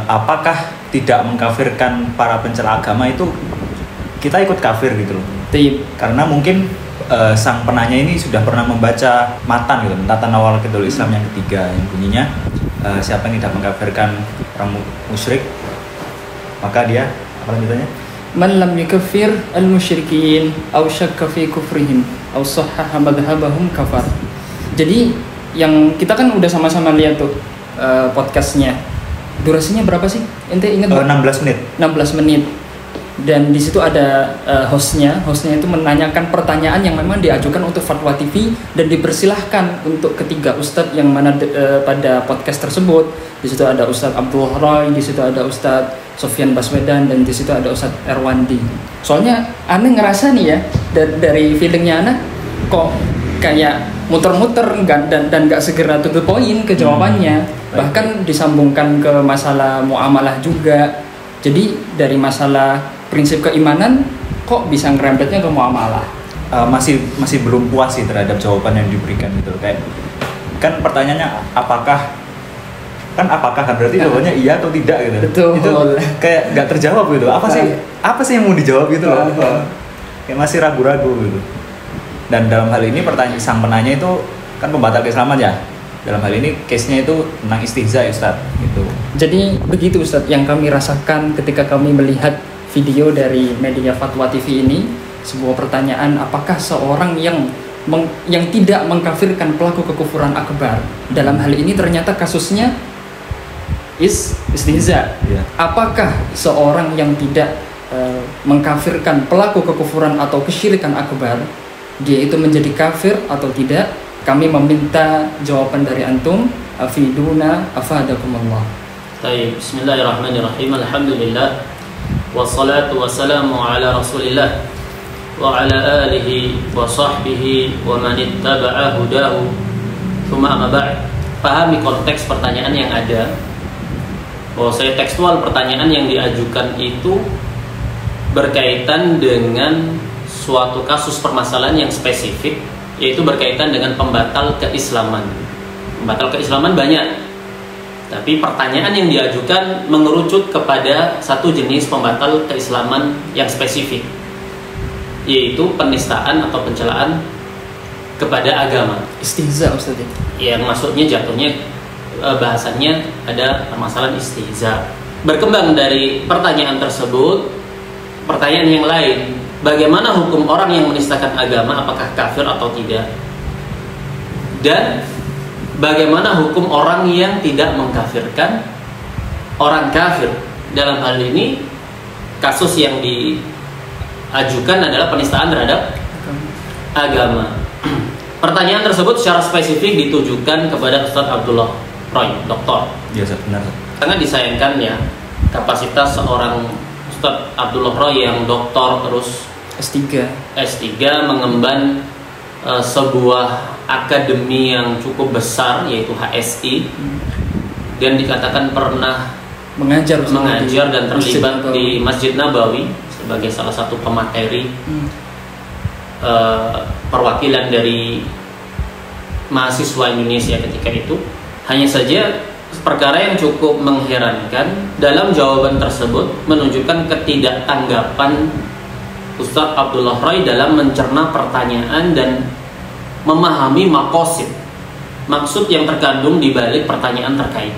apakah tidak mengkafirkan para pencela agama itu kita ikut kafir gitu loh. Karena mungkin sang penanya ini sudah pernah membaca matan gitu, Matan Awal Kedul Islam yang ketiga, yang bunyinya siapa yang tidak mengkafirkan orang musyrik maka dia apa lanjutannya? Man lam yukaffir al-musyrikin aw syakka fi kufrihim aw sahhaha madhhabahum kafar. Jadi yang kita kan udah sama-sama lihat tuh podcastnya. Durasinya berapa sih? Ente ingat? 16 menit. 16 menit. Dan di situ ada hostnya itu menanyakan pertanyaan yang memang diajukan untuk Fatwa TV dan dipersilahkan untuk ketiga ustadz yang mana pada podcast tersebut. Di situ ada Ustadz Abdullah Roy, di situ ada Ustadz Sofyan Baswedan, dan di situ ada Ustadz Erwandi. Soalnya Ana ngerasa nih ya dari feelingnya Ana kok kayak muter-muter dan gak segera to the point ke jawabannya. Bahkan disambungkan ke masalah muamalah juga. Jadi dari masalah prinsip keimanan kok bisa ngerempetnya ke muamalah. Masih belum puas sih terhadap jawaban yang diberikan gitu. Kayak kan pertanyaannya apakah kan berarti jawabannya iya atau tidak gitu. Betul. Itu kayak nggak terjawab gitu. Apa sih yang mau dijawab gitu loh. Kayak masih ragu-ragu gitu. Dan dalam hal ini pertanyaan sang penanya itu kan pembatal keislaman ya. Dalam hal ini case-nya itu tentang istihza ya Ustaz gitu. Jadi begitu Ustaz yang kami rasakan ketika kami melihat video dari media Fatwa TV ini, sebuah pertanyaan apakah seorang yang tidak mengkafirkan pelaku kekufuran akbar. Dalam hal ini ternyata kasusnya istihza. Yeah. Apakah seorang yang tidak mengkafirkan pelaku kekufuran atau kesyirikan akbar, dia itu menjadi kafir atau tidak? Kami meminta jawaban dari antum. Afiduna afadakumullah. Baik, bismillahirrahmanirrahim. Alhamdulillah. Wassalatu wassalamu ala Rasulillah wa ala alihi wa sahbihi wa man ittaba'a hudahu. Tsumma amma ba'd. Pahami konteks pertanyaan yang ada. Bahwa saya tekstual pertanyaan yang diajukan itu berkaitan dengan suatu kasus permasalahan yang spesifik, yaitu berkaitan dengan pembatal keislaman. Pembatal keislaman banyak, tapi pertanyaan yang diajukan mengerucut kepada satu jenis pembatal keislaman yang spesifik, yaitu penistaan atau pencelaan kepada agama. Istihza Ustaz. Yang maksudnya jatuhnya bahasannya ada permasalahan istihza. Berkembang dari pertanyaan tersebut, pertanyaan yang lain, bagaimana hukum orang yang menistakan agama, apakah kafir atau tidak? Dan bagaimana hukum orang yang tidak mengkafirkan orang kafir? Dalam hal ini kasus yang diajukan adalah penistaan terhadap agama. Pertanyaan tersebut secara spesifik ditujukan kepada Ustadz Abdullah Roy, doktor. Iya, benar. Sangat disayangkan ya kapasitas seorang Ustadz Abdullah Roy yang doktor terus S3 mengemban sebuah akademi yang cukup besar yaitu HSI, dan dikatakan pernah mengajar dan terlibat di Masjid Nabawi sebagai salah satu pemateri perwakilan dari mahasiswa Indonesia ketika itu. Hanya saja perkara yang cukup mengherankan, dalam jawaban tersebut menunjukkan ketidaktanggapan Ustadz Abdullah Roy dalam mencerna pertanyaan dan memahami maqasid, maksud yang terkandung di balik pertanyaan terkait.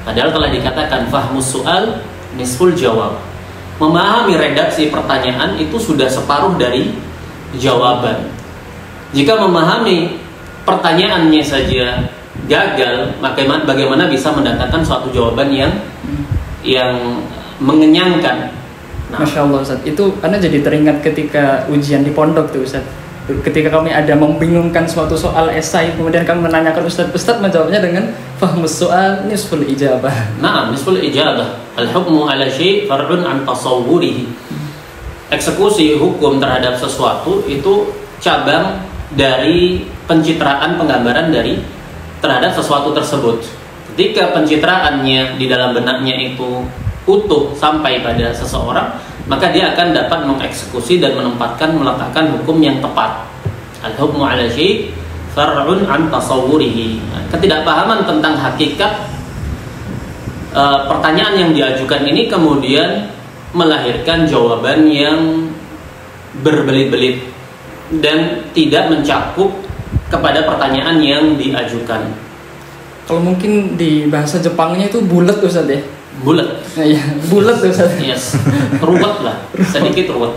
Padahal telah dikatakan fahmus su'al nisful jawab. Memahami redaksi pertanyaan itu sudah separuh dari jawaban. Jika memahami pertanyaannya saja gagal, maka bagaimana bisa mendatangkan suatu jawaban yang mengenyangkan? Nah, Masya Allah Ustaz, itu Anda jadi teringat ketika ujian di pondok tuh Ustaz. Ketika kami ada membingungkan suatu soal esai, kemudian kami menanyakan Ustaz menjawabnya dengan fahmus soal nisful ijabah. Nah, nisful ijabah. Al-hukmu ala syai' far'un an tasawwurihi. Eksekusi hukum terhadap sesuatu itu cabang dari pencitraan, penggambaran terhadap sesuatu tersebut. Ketika pencitraannya di dalam benaknya itu utuh sampai pada seseorang, maka dia akan dapat mengeksekusi dan meletakkan hukum yang tepat. Al-hukmu ala syai' far'un an tasawwurihi. Ketidakpahaman tentang hakikat pertanyaan yang diajukan ini kemudian melahirkan jawaban yang berbelit-belit dan tidak mencakup kepada pertanyaan yang diajukan. Kalau mungkin di bahasa Jepangnya itu bulat Ustaz ya? Bulat. Iya, bulat Ustaz. Yes, ruwet lah, sedikit ruwet.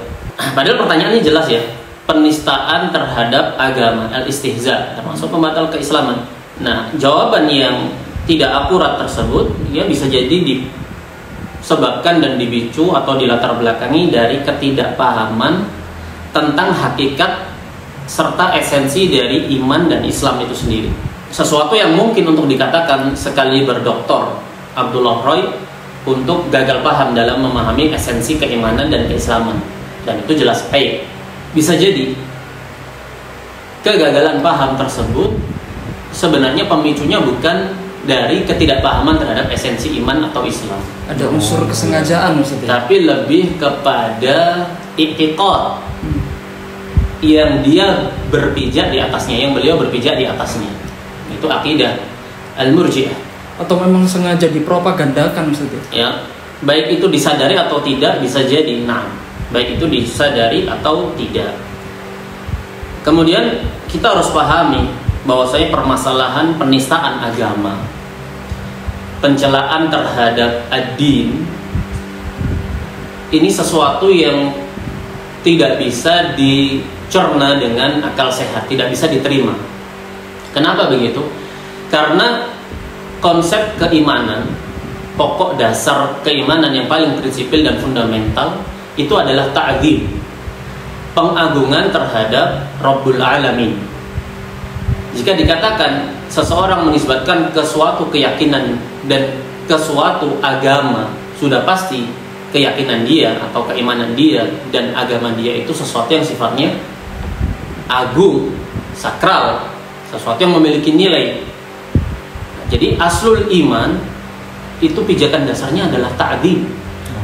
Padahal pertanyaannya jelas ya, penistaan terhadap agama, al-istihza, termasuk pembatal keislaman. Nah, jawaban yang tidak akurat tersebut, ya bisa jadi disebabkan dan dipicu atau dilatar belakangi dari ketidakpahaman tentang hakikat serta esensi dari iman dan Islam itu sendiri. Sesuatu yang mungkin untuk dikatakan sekali berdoktor Abdullah Roy untuk gagal paham dalam memahami esensi keimanan dan keislaman. Dan itu jelas baik. Bisa jadi kegagalan paham tersebut sebenarnya pemicunya bukan dari ketidakpahaman terhadap esensi iman atau Islam. Ada unsur kesengajaan Ustaz ya? Tapi lebih kepada i'tiqad yang dia berpijak di atasnya, yang beliau berpijak di atasnya. Itu akidah al-murji'ah. Atau memang sengaja dipropagandakan Ustaz ya? Ya, baik itu disadari atau tidak bisa jadi. Nah, baik itu disadari atau tidak. Kemudian kita harus pahami bahwasanya permasalahan penistaan agama, pencelaan terhadap ad-din, ini sesuatu yang tidak bisa dicerna dengan akal sehat, tidak bisa diterima. Kenapa begitu? Karena konsep keimanan, pokok dasar keimanan yang paling prinsipil dan fundamental itu adalah ta'zim, pengagungan terhadap Rabbul Alamin. Jika dikatakan seseorang menisbatkan ke suatu keyakinan dan ke suatu agama, sudah pasti keyakinan dia atau keimanan dia dan agama dia itu sesuatu yang sifatnya agung, sakral, sesuatu yang memiliki nilai. Jadi aslul iman itu pijakan dasarnya adalah ta'zim.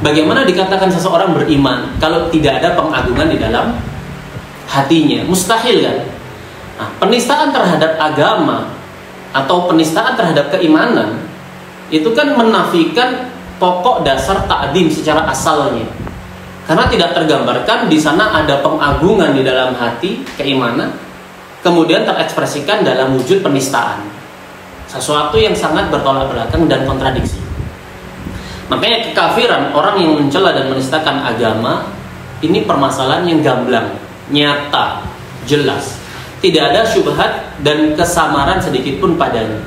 Bagaimana dikatakan seseorang beriman kalau tidak ada pengagungan di dalam hatinya? Mustahil kan? Nah, penistaan terhadap agama atau penistaan terhadap keimanan itu kan menafikan pokok dasar ta'zim secara asalnya. Karena tidak tergambarkan di sana ada pengagungan di dalam hati keimanan, kemudian terekspresikan dalam wujud penistaan. Sesuatu yang sangat bertolak belakang dan kontradiksi. Makanya kekafiran, orang yang mencela dan menistakan agama, ini permasalahan yang gamblang, nyata, jelas. Tidak ada syubhat dan kesamaran sedikit pun padanya.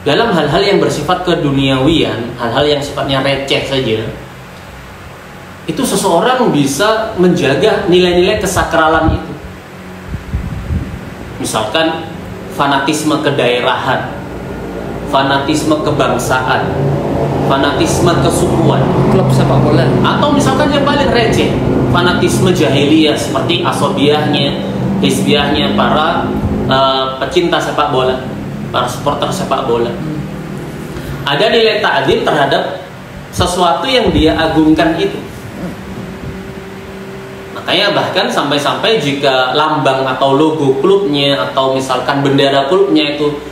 Dalam hal-hal yang bersifat keduniawian, hal-hal yang sifatnya receh saja, itu seseorang bisa menjaga nilai-nilai kesakralan itu. Misalkan fanatisme kedaerahan, fanatisme kebangsaan, fanatisme kesukuan, klub sepak bola, atau misalkan yang paling receh, fanatisme jahiliyah seperti asobiahnya, hizbiyahnya para pecinta sepak bola, para supporter sepak bola. Ada nilai ta'zim terhadap sesuatu yang dia agungkan itu. Makanya bahkan sampai-sampai jika lambang atau logo klubnya atau misalkan bendera klubnya itu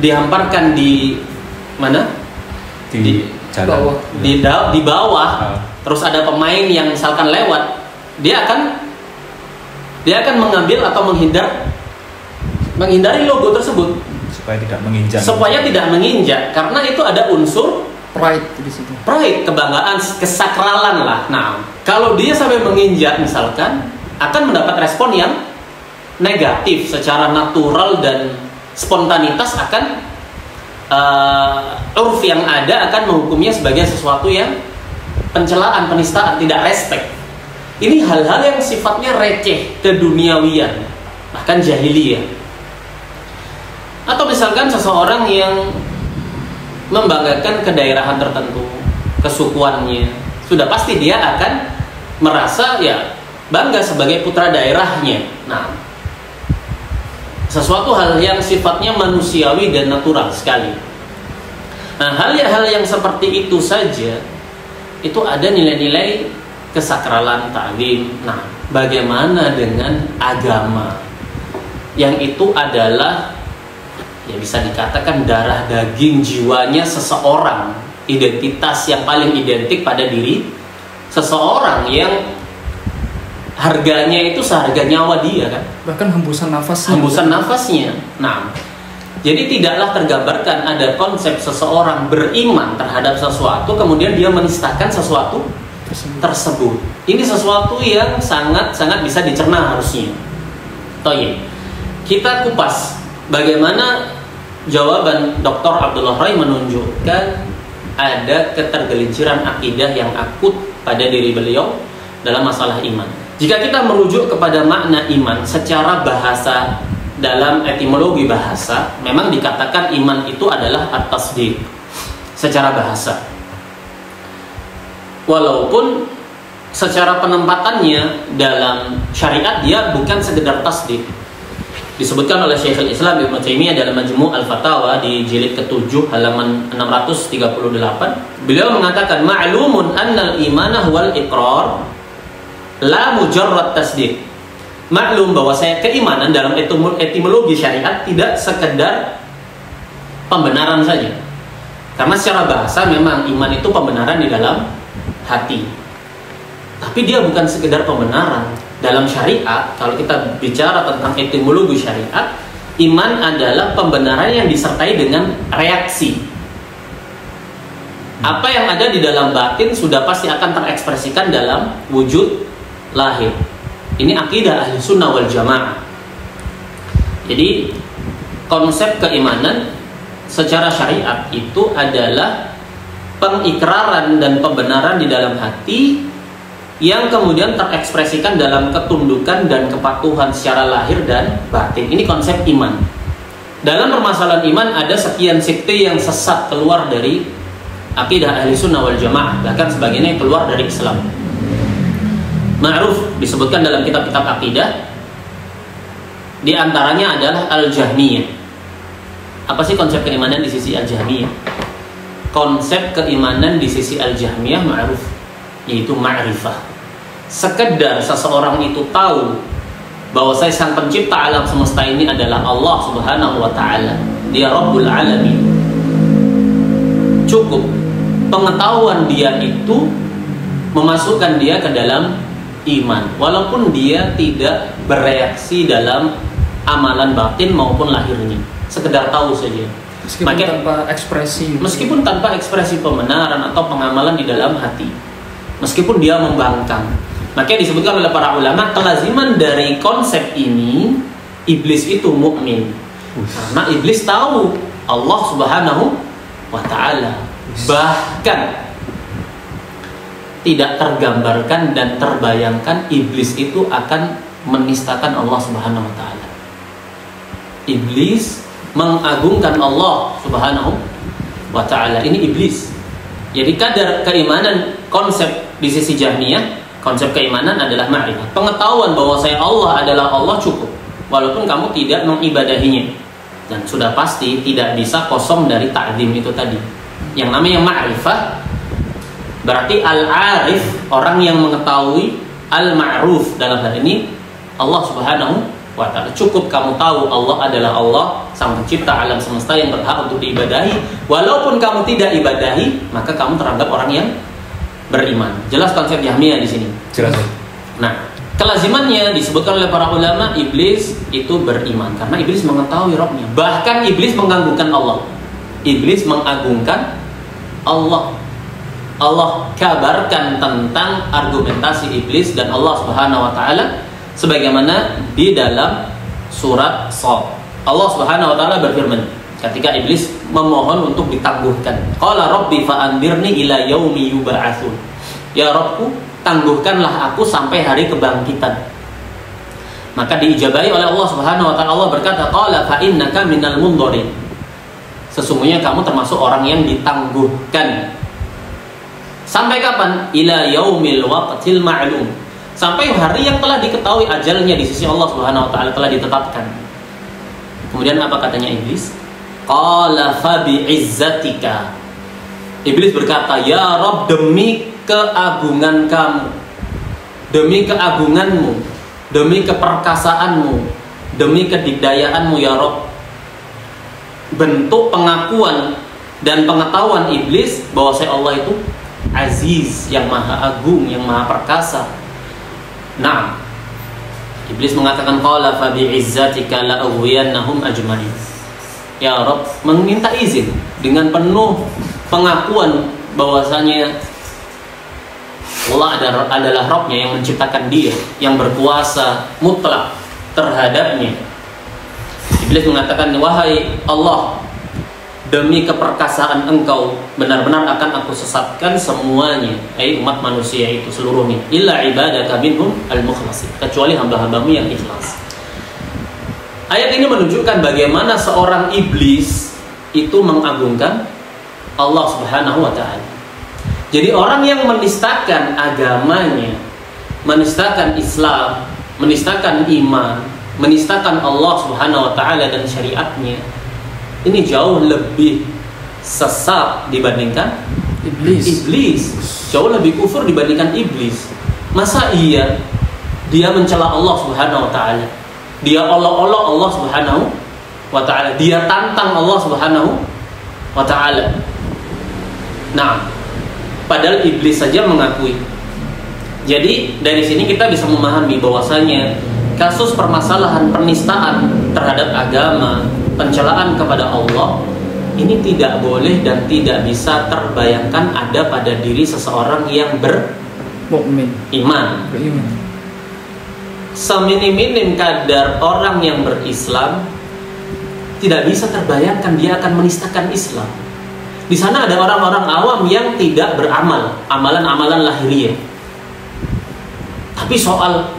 dihamparkan di mana? Di jalan. Di bawah. Terus ada pemain yang misalkan lewat, dia akan mengambil atau menghindari logo tersebut supaya tidak menginjak. Karena itu ada unsur pride di situ. Pride, kebanggaan, kesakralan lah. Nah, kalau dia sampai menginjak misalkan, akan mendapat respon yang negatif secara natural dan spontanitas akan urf yang ada akan menghukumnya sebagai sesuatu yang pencelaan, penistaan, tidak respect. Ini hal-hal yang sifatnya receh, keduniawian, bahkan jahiliyah. Atau misalkan seseorang yang membanggakan kedaerahan tertentu, kesukuannya, sudah pasti dia akan merasa ya bangga sebagai putra daerahnya. Nah, sesuatu hal yang sifatnya manusiawi dan natural sekali. Nah, hal-hal yang seperti itu saja itu ada nilai-nilai kesakralan, ta'zim. Nah, bagaimana dengan agama yang itu adalah ya bisa dikatakan darah daging jiwanya seseorang, identitas yang paling identik pada diri seseorang yang harganya itu seharga nyawa dia kan, bahkan hembusan nafasnya. Nah, jadi tidaklah tergambarkan ada konsep seseorang beriman terhadap sesuatu kemudian dia menistakan sesuatu tersebut. Ini sesuatu yang sangat bisa dicerna harusnya. Toyib, kita kupas bagaimana jawaban Dr. Abdullah Rai menunjukkan ada ketergelinciran akidah yang akut pada diri beliau dalam masalah iman. Jika kita merujuk kepada makna iman secara bahasa, dalam etimologi bahasa, memang dikatakan iman itu adalah at-tasdiq secara bahasa. Walaupun secara penempatannya dalam syariat dia bukan sekedar tasdiq. Disebutkan oleh Syekhul Islam Ibnu Taimiyah dalam Majmu' Al-Fatawa di jilid ke-7 halaman 638, beliau mengatakan ma'lumun annal imanah wal iqrar la mujarrad tasdiq. Maklum bahwa keimanan dalam etimologi syariat tidak sekedar pembenaran saja. Karena secara bahasa memang iman itu pembenaran di dalam hati. Tapi dia bukan sekedar pembenaran. Dalam syariat, kalau kita bicara tentang etimologi syariat, iman adalah pembenaran yang disertai dengan reaksi. Apa yang ada di dalam batin sudah pasti akan terekspresikan dalam wujud lahir. Ini akidah ahli sunnah wal jamaah. Jadi konsep keimanan secara syariat itu adalah pengikraran dan pembenaran di dalam hati yang kemudian terekspresikan dalam ketundukan dan kepatuhan secara lahir dan batin. Ini konsep iman. Dalam permasalahan iman ada sekian sekte yang sesat keluar dari akidah ahli sunnah wal jamaah, bahkan sebagiannya keluar dari Islam. Ma'ruf disebutkan dalam kitab-kitab akidah. Di antaranya adalah Al-Jahmiyah. Apa sih konsep keimanan di sisi Al-Jahmiyah? Konsep keimanan di sisi Al-Jahmiyah ma'ruf, yaitu ma'rifah. Sekedar seseorang itu tahu bahwa sang pencipta alam semesta ini adalah Allah Subhanahu wa ta'ala. Dia Rabbul Alamin. Cukup pengetahuan dia itu memasukkan dia ke dalam iman, walaupun dia tidak bereaksi dalam amalan batin maupun lahirnya, sekedar tahu saja. Meskipun tanpa ekspresi pembenaran atau pengamalan di dalam hati, meskipun dia membangkang. Makanya disebutkan oleh para ulama kelaziman dari konsep ini, iblis itu mukmin karena iblis tahu Allah Subhanahu wa ta'ala. Bahkan tidak tergambarkan dan terbayangkan iblis itu akan menistakan Allah Subhanahu wa ta'ala. Iblis mengagungkan Allah Subhanahu wa ta'ala. Ini iblis. Jadi kadar keimanan konsep di sisi Jahmiyah, konsep keimanan adalah ma'rifah. Pengetahuan bahwa saya Allah adalah Allah cukup, walaupun kamu tidak mengibadahinya. Dan sudah pasti tidak bisa kosong dari ta'zim itu tadi. Yang namanya ma'rifah berarti al-arif, orang yang mengetahui, al-ma'ruf dalam hal ini Allah Subhanahu wa ta'ala. Cukup kamu tahu Allah adalah Allah, sang pencipta alam semesta yang berhak untuk diibadahi. Walaupun kamu tidak ibadahi, maka kamu teranggap orang yang beriman. Jelas konsep Jahmiyah di sini? Jelas. Nah, kelazimannya disebutkan oleh para ulama, iblis itu beriman karena iblis mengetahui Rabbnya. Bahkan iblis mengganggukan Allah. Iblis mengagungkan Allah. Allah kabarkan tentang argumentasi iblis dan Allah Subhanahu wa ta'ala sebagaimana di dalam surat Shad. Allah Subhanahu wa ta'ala berfirman ketika iblis memohon untuk ditangguhkan, qala rabbi fa'andirni ila yaumi yub'atsun. Ya Rabbku, tangguhkanlah aku sampai hari kebangkitan. Maka diijabahi oleh Allah Subhanahu wa ta'ala. Allah berkata, qala fa innaka minal mundharin. Sesungguhnya kamu termasuk orang yang ditangguhkan. Sampai kapan? Ila yaumil waqtil ma'lum. Sampai hari yang telah diketahui ajalnya di sisi Allah Subhanahu wa ta'ala, telah ditetapkan. Kemudian apa katanya iblis? Qala fa bi'izzatika. Iblis berkata, ya Rabb, demi keagungan kamu, demi keagunganmu, demi keperkasaanmu, demi kedikdayaanmu ya Rabb, bentuk pengakuan dan pengetahuan iblis bahwa Allah itu Aziz, yang maha agung, yang maha perkasa. Nah, iblis mengatakan qala fa bi'izzatika la aghwiyannahum ajma'in. Ya Rabb, meminta izin dengan penuh pengakuan bahwasanya Allah adalah Rabb-nya yang menciptakan dia, yang berkuasa mutlak terhadapnya. Iblis mengatakan, wahai Allah, demi keperkasaan engkau benar-benar akan aku sesatkan semuanya, umat manusia itu seluruhnya, illa ibadaka minhum al-mukhlasin, kecuali hamba-hambamu yang ikhlas. Ayat ini menunjukkan bagaimana seorang iblis itu mengagungkan Allah Subhanahu wa ta'ala. Jadi orang yang menistakan agamanya, menistakan Islam, menistakan iman, menistakan Allah Subhanahu wa ta'ala dan syariatnya, ini jauh lebih sesat dibandingkan iblis. Jauh lebih kufur dibandingkan iblis. Masa iya dia mencela Allah Subhanahu wa ta'ala, dia olok-olok Allah Subhanahu wa ta'ala, dia tantang Allah Subhanahu wa ta'ala. Nah, padahal iblis saja mengakui. Jadi dari sini kita bisa memahami bahwasanya kasus permasalahan penistaan terhadap agama, pencelaan kepada Allah, ini tidak boleh dan tidak bisa terbayangkan ada pada diri seseorang yang beriman. Seminim-minim kadar orang yang berislam tidak bisa terbayangkan dia akan menistakan Islam. Di sana ada orang-orang awam yang tidak beramal, amalan-amalan lahiriah. Tapi soal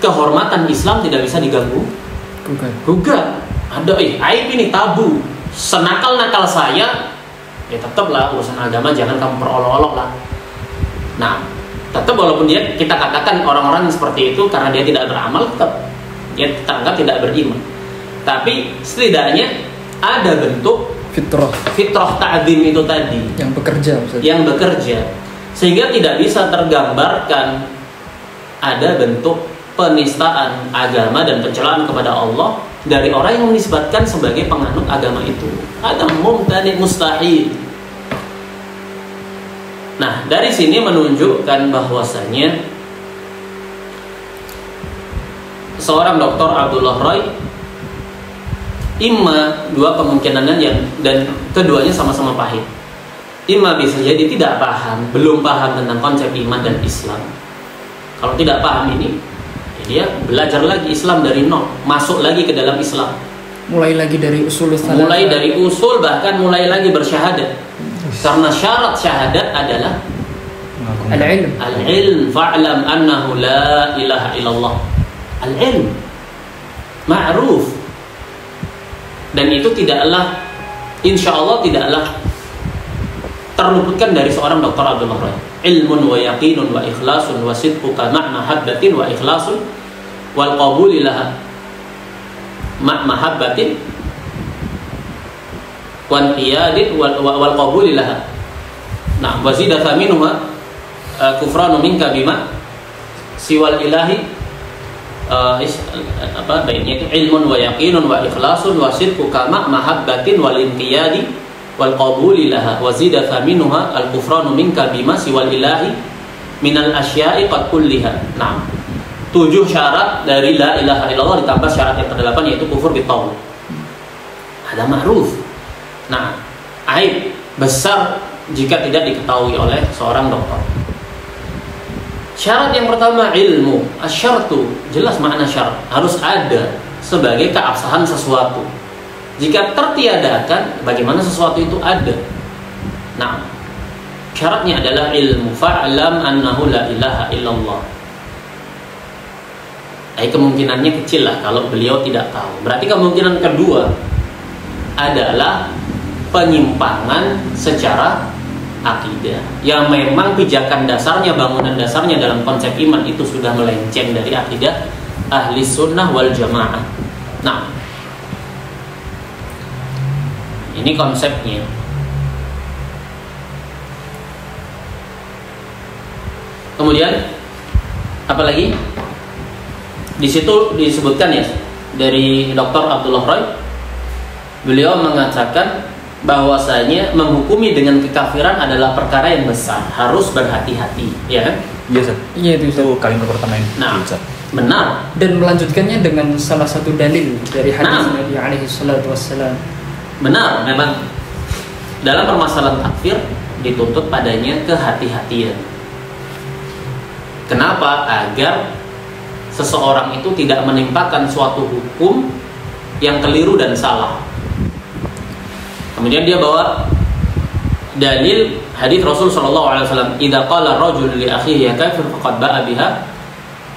kehormatan Islam tidak bisa diganggu. Gugat. Ada aib ini, tabu. Senakal-nakal saya, ya tetaplah urusan agama jangan kamu perolok-olok lah. Nah, tetap walaupun kita katakan orang-orang seperti itu karena dia tidak beramal, tetap dia anggap tidak beriman. Tapi setidaknya ada bentuk fitrah ta'zim itu tadi yang bekerja, sehingga tidak bisa tergambarkan ada bentuk penistaan agama dan pencelaan kepada Allah dari orang yang menisbatkan sebagai penganut agama itu. Ada mumtani mustahil. Nah, dari sini menunjukkan bahwasanya seorang Dr. Abdullah Roy, imma dua kemungkinan dan keduanya sama-sama pahit. Imma bisa jadi tidak paham, belum paham tentang konsep iman dan Islam. Kalau tidak paham ini, ya dia belajar lagi Islam dari nol, masuk lagi ke dalam Islam. Mulai lagi dari usul, bahkan mulai lagi bersyahadat. Karena syarat syahadat adalah al-ilm, fa'lam annahu la ilaha illallah. Al-ilm ma'ruf. Dan itu tidaklah, insya Allah tidaklah terluputkan dari seorang Dr. Abdullah Roy. Ilmun wa yaqinun wa ikhlasun wa sidquka ma' mahabbatin wa ikhlasun wal qabuli laha ma' mahabbatin wa qiyadin wal qabuli laha. Nah, wa zida thaminuha kufranu minka bima siwal ilahi. Baiknya itu ilmun wa yaqinun wa ikhlasun wa sidquka ma' mahabbatin wal inqiyadi wal qabuli laha wa zida thaminuha al kufranu minka bima siwal ilahi minal asya'i qad kulliha. Nah, 7 syarat dari la ilaha illallah ditambah syarat yang ke-8 yaitu kufur bitauhid. Ada ma'ruf. Nah, aib besar jika tidak diketahui oleh seorang dokter. Syarat yang pertama ilmu. Asyartu, jelas makna syarat, harus ada sebagai keabsahan sesuatu. Jika tertiadakan, bagaimana sesuatu itu ada? Nah, syaratnya adalah ilmu. Fa'lam annahu la ilaha illallah. Kemungkinannya kecil lah kalau beliau tidak tahu. Berarti kemungkinan kedua adalah penyimpangan secara akidah, yang memang pijakan dasarnya, bangunan dasarnya dalam konsep iman itu sudah melenceng dari akidah ahli sunnah wal jamaah. Nah, ini konsepnya. Kemudian apa lagi? Di situ disebutkan ya dari Dr. Abdullah Roy, beliau mengatakan bahwasanya menghukumi dengan kekafiran adalah perkara yang besar, harus berhati-hati, ya kan? Iya, Ustaz. Iya itu. kalimat pertama yang Nah, Ustaz. benar. Dan melanjutkannya dengan salah satu dalil dari hadis Nabi alaihi salatu wassalam. Benar, memang dalam permasalahan takfir dituntut padanya kehati-hatian. Kenapa? Agar seseorang itu tidak menimpakan suatu hukum yang keliru dan salah. Kemudian dia bawa dalil hadis Rasul sallallahu alaihi wasallam, "Idza qala rajul li akhihi ya kafir faqad ba'a biha."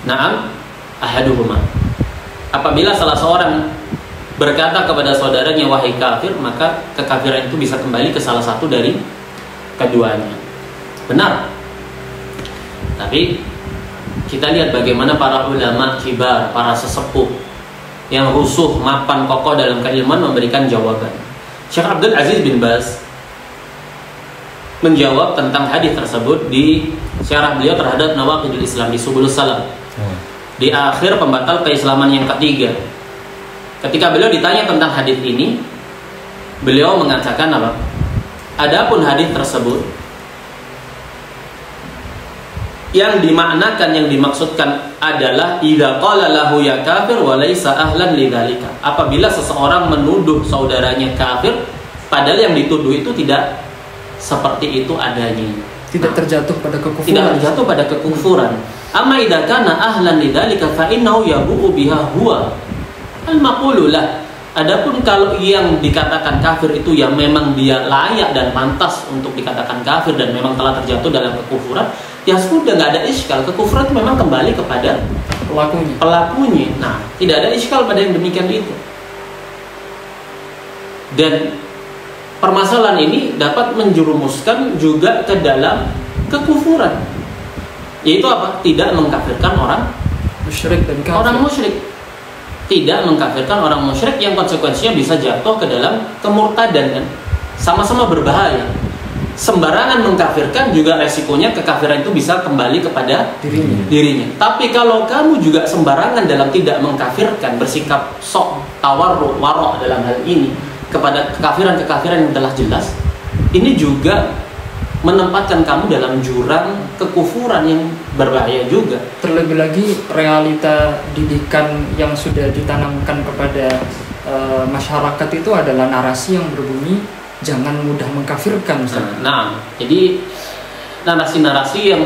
Na'am ahaduhuma. Apabila salah seorang berkata kepada saudaranya wahai kafir, maka kekafiran itu bisa kembali ke salah satu dari keduanya. Benar. Tapi kita lihat bagaimana para ulama kibar, para sesepuh yang rusuh, mapan, kokoh dalam keilmuan memberikan jawaban. Syekh Abdul Aziz bin Baz menjawab tentang hadis tersebut di syarah beliau terhadap Nawaqidul Islam di Subulus Salam. Di akhir pembatal keislaman yang ketiga. Ketika beliau ditanya tentang hadis ini, beliau mengatakan apa? Adapun hadis tersebut yang dimaknakan, yang dimaksudkan adalah idza qala lahu ya kafir wa laisa ahlan lidzalika. Apabila seseorang menuduh saudaranya kafir padahal yang dituduh itu tidak seperti itu adanya, Tidak terjatuh pada kekufuran. tidak terjatuh pada kekufuran. Amma idza kana ahlan lidzalika fa innahu yabu'u biha huwa al-maqulu lah. Adapun kalau yang dikatakan kafir itu yang memang dia layak dan pantas untuk dikatakan kafir dan memang telah terjatuh dalam kekufuran, ya sudah, nggak ada iskal. Kekufuran itu memang kembali kepada pelakunya. Nah, tidak ada iskal pada yang demikian itu. Dan permasalahan ini dapat menjerumuskan juga ke dalam kekufuran, yaitu apa? Tidak mengkafirkan orang musyrik dan kafir. Orang musyrik. Tidak mengkafirkan orang musyrik yang konsekuensinya bisa jatuh ke dalam kemurtadan, kan? Sama-sama berbahaya. Sembarangan mengkafirkan juga resikonya kekafiran itu bisa kembali kepada dirinya. Tapi kalau kamu juga sembarangan dalam tidak mengkafirkan, bersikap sok tawarruk warok dalam hal ini kepada kekafiran-kekafiran yang telah jelas, ini juga menempatkan kamu dalam jurang kekufuran yang berbahaya juga. Terlebih lagi realita didikan yang sudah ditanamkan kepada masyarakat itu adalah narasi yang berbunyi jangan mudah mengkafirkan. Nah, jadi narasi-narasi yang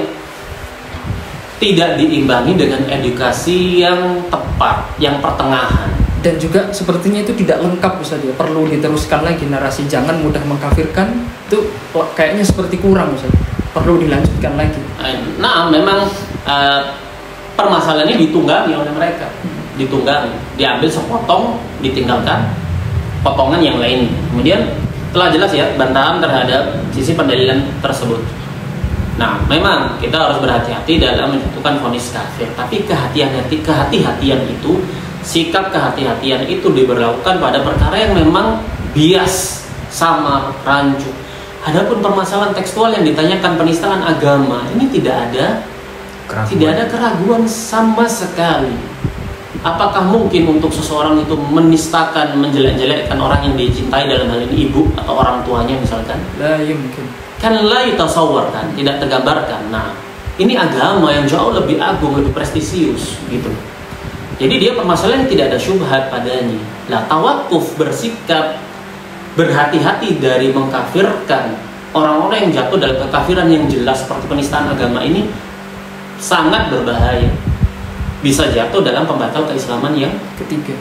tidak diimbangi dengan edukasi yang tepat, yang pertengahan. Dan juga sepertinya itu tidak lengkap, Ustaz, ya. Perlu diteruskan lagi narasi jangan mudah mengkafirkan. Itu kayaknya seperti kurang, Ustaz. Perlu dilanjutkan lagi. Nah, memang permasalahan ini ditunggangi oleh mereka. Ditunggangi, diambil sepotong, ditinggalkan potongan yang lain. Kemudian telah jelas ya bantahan terhadap sisi pendalilan tersebut. Nah, memang kita harus berhati-hati dalam menentukan vonis kafir. Tapi kehati-hatian itu, sikap kehati-hatian itu diberlakukan pada perkara yang memang bias, samar, rancu. Adapun permasalahan tekstual yang ditanyakan penistaan agama, ini tidak ada keraguan sama sekali. Apakah mungkin untuk seseorang itu menistakan, menjelek-jelekkan orang yang dicintai, dalam hal ini ibu atau orang tuanya misalkan? La yumkin. Kan la yutasawwar, kan, tidak tergambarkan. Nah, ini agama yang jauh lebih agung, lebih prestisius gitu. Jadi dia permasalahan yang tidak ada syubhat padanya. Lah, tawakuf, bersikap berhati-hati dari mengkafirkan orang-orang yang jatuh dalam kekafiran yang jelas seperti penistaan agama ini sangat berbahaya. Bisa jatuh dalam pembatal keislaman yang ketiga.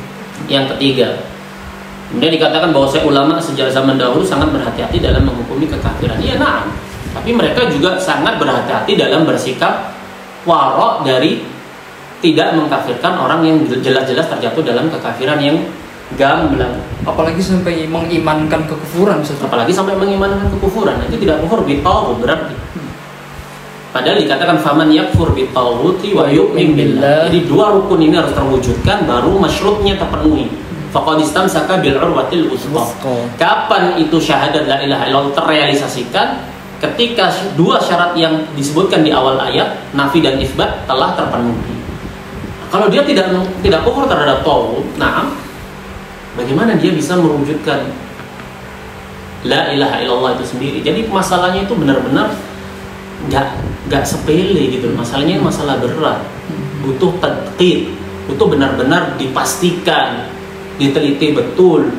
Kemudian dikatakan bahwa ulama sejak zaman dahulu sangat berhati-hati dalam menghukumi kekafiran. Iya, nah, tapi mereka juga sangat berhati-hati dalam bersikap warok dari tidak mengkafirkan orang yang jelas-jelas terjatuh dalam kekafiran yang gamblang. Apalagi sampai mengimankan kekufuran, Ustaz. Apalagi sampai mengimankan kekufuran, itu tidak kufur bittauhut berarti. Padahal dikatakan faman yakfur bittauhuti wa yu'min billah. Jadi dua rukun ini harus terwujudkan baru masyrutnya terpenuhi. Faqad istamsaka bil urwatil wuthqa. Kapan itu syahadat la ilaha illallah terrealisasikan? Ketika dua syarat yang disebutkan di awal ayat, nafi dan isbat, telah terpenuhi. Kalau dia tidak kufur terhadap tauhid, nah, bagaimana dia bisa mewujudkan la ilaha illallah itu sendiri. Jadi masalahnya itu benar-benar nggak sepele gitu. Masalahnya masalah berat, butuh tadqiq, butuh benar-benar dipastikan, diteliti betul.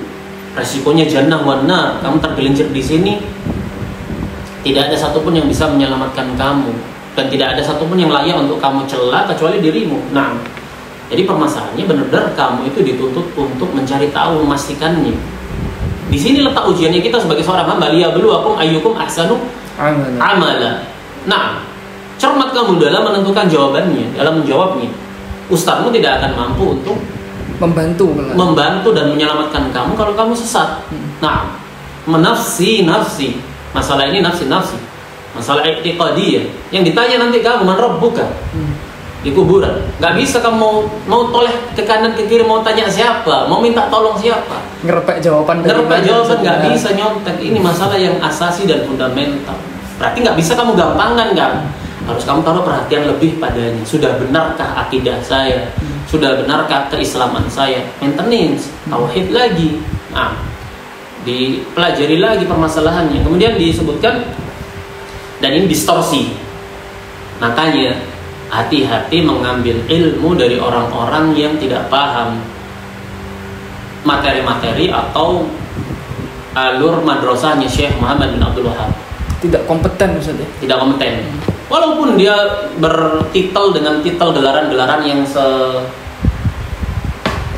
Resikonya jannah wa nar, kamu tergelincir di sini, tidak ada satupun yang bisa menyelamatkan kamu, dan tidak ada satupun yang layak untuk kamu cela kecuali dirimu. Nah, jadi permasalahannya benar-benar kamu itu dituntut untuk mencari tahu, memastikannya. Di sini letak ujiannya kita sebagai seorang hamba, liyabluwakum ayyukum ahsanu amala. Nah, cermat kamu dalam menentukan jawabannya, dalam menjawabnya. Ustazmu tidak akan mampu untuk membantu dan menyelamatkan kamu kalau kamu sesat. Nah, nafsi. Masalah ini nafsi. Masalah i'tiqadiyah. Yang ditanya nanti kamu, man rabbuka? Di kuburan. Nggak bisa kamu mau toleh ke kanan ke kiri, mau tanya siapa, mau minta tolong siapa. Ngerepek jawaban nggak bisa nyontek. Ini masalah yang asasi dan fundamental. Berarti nggak bisa kamu gampangan kan? Harus kamu taruh perhatian lebih padanya. Sudah benarkah akidah saya? Sudah benarkah keislaman saya? Maintenance, tauhid lagi. Nah, dipelajari lagi permasalahannya. Kemudian disebutkan, dan ini distorsi. Makanya hati-hati mengambil ilmu dari orang-orang yang tidak paham materi-materi atau alur madrasahnya Syekh Muhammad bin Abdul Wahab. Tidak kompeten maksudnya. Tidak kompeten. Walaupun dia bertitel dengan titel gelaran-gelaran yang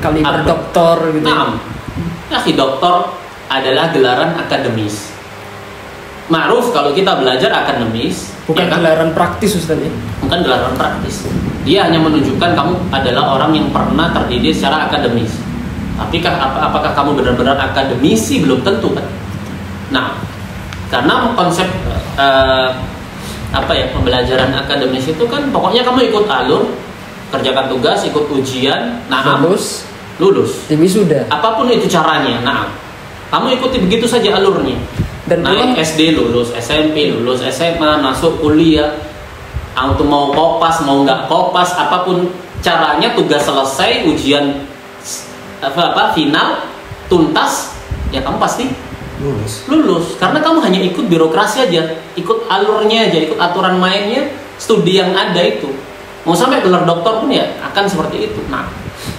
kaliber doktor gitu. Nah, doktor adalah gelaran akademis. Ma'ruf kalau kita belajar akademis, bukan ya kan? Gelaran praktis Ustaz ya? Bukan gelaran praktis. Dia hanya menunjukkan kamu adalah orang yang pernah terdidik secara akademis. Tapi apakah kamu benar-benar akademisi? Belum tentu kan. Nah, karena konsep pembelajaran akademis itu kan pokoknya kamu ikut alur, kerjakan tugas, ikut ujian, lulus. Wisuda. Apapun itu caranya. Nah, kamu ikuti begitu saja alurnya. Dan naik SD lulus, SMP lulus, SMA masuk kuliah, auto mau kopas mau nggak kopas, apapun caranya, tugas selesai, ujian final tuntas, ya kamu pasti lulus. Karena kamu hanya ikut birokrasi aja, ikut alurnya aja, ikut aturan mainnya, studi yang ada itu. Mau sampai gelar doktor pun ya akan seperti itu. Nah,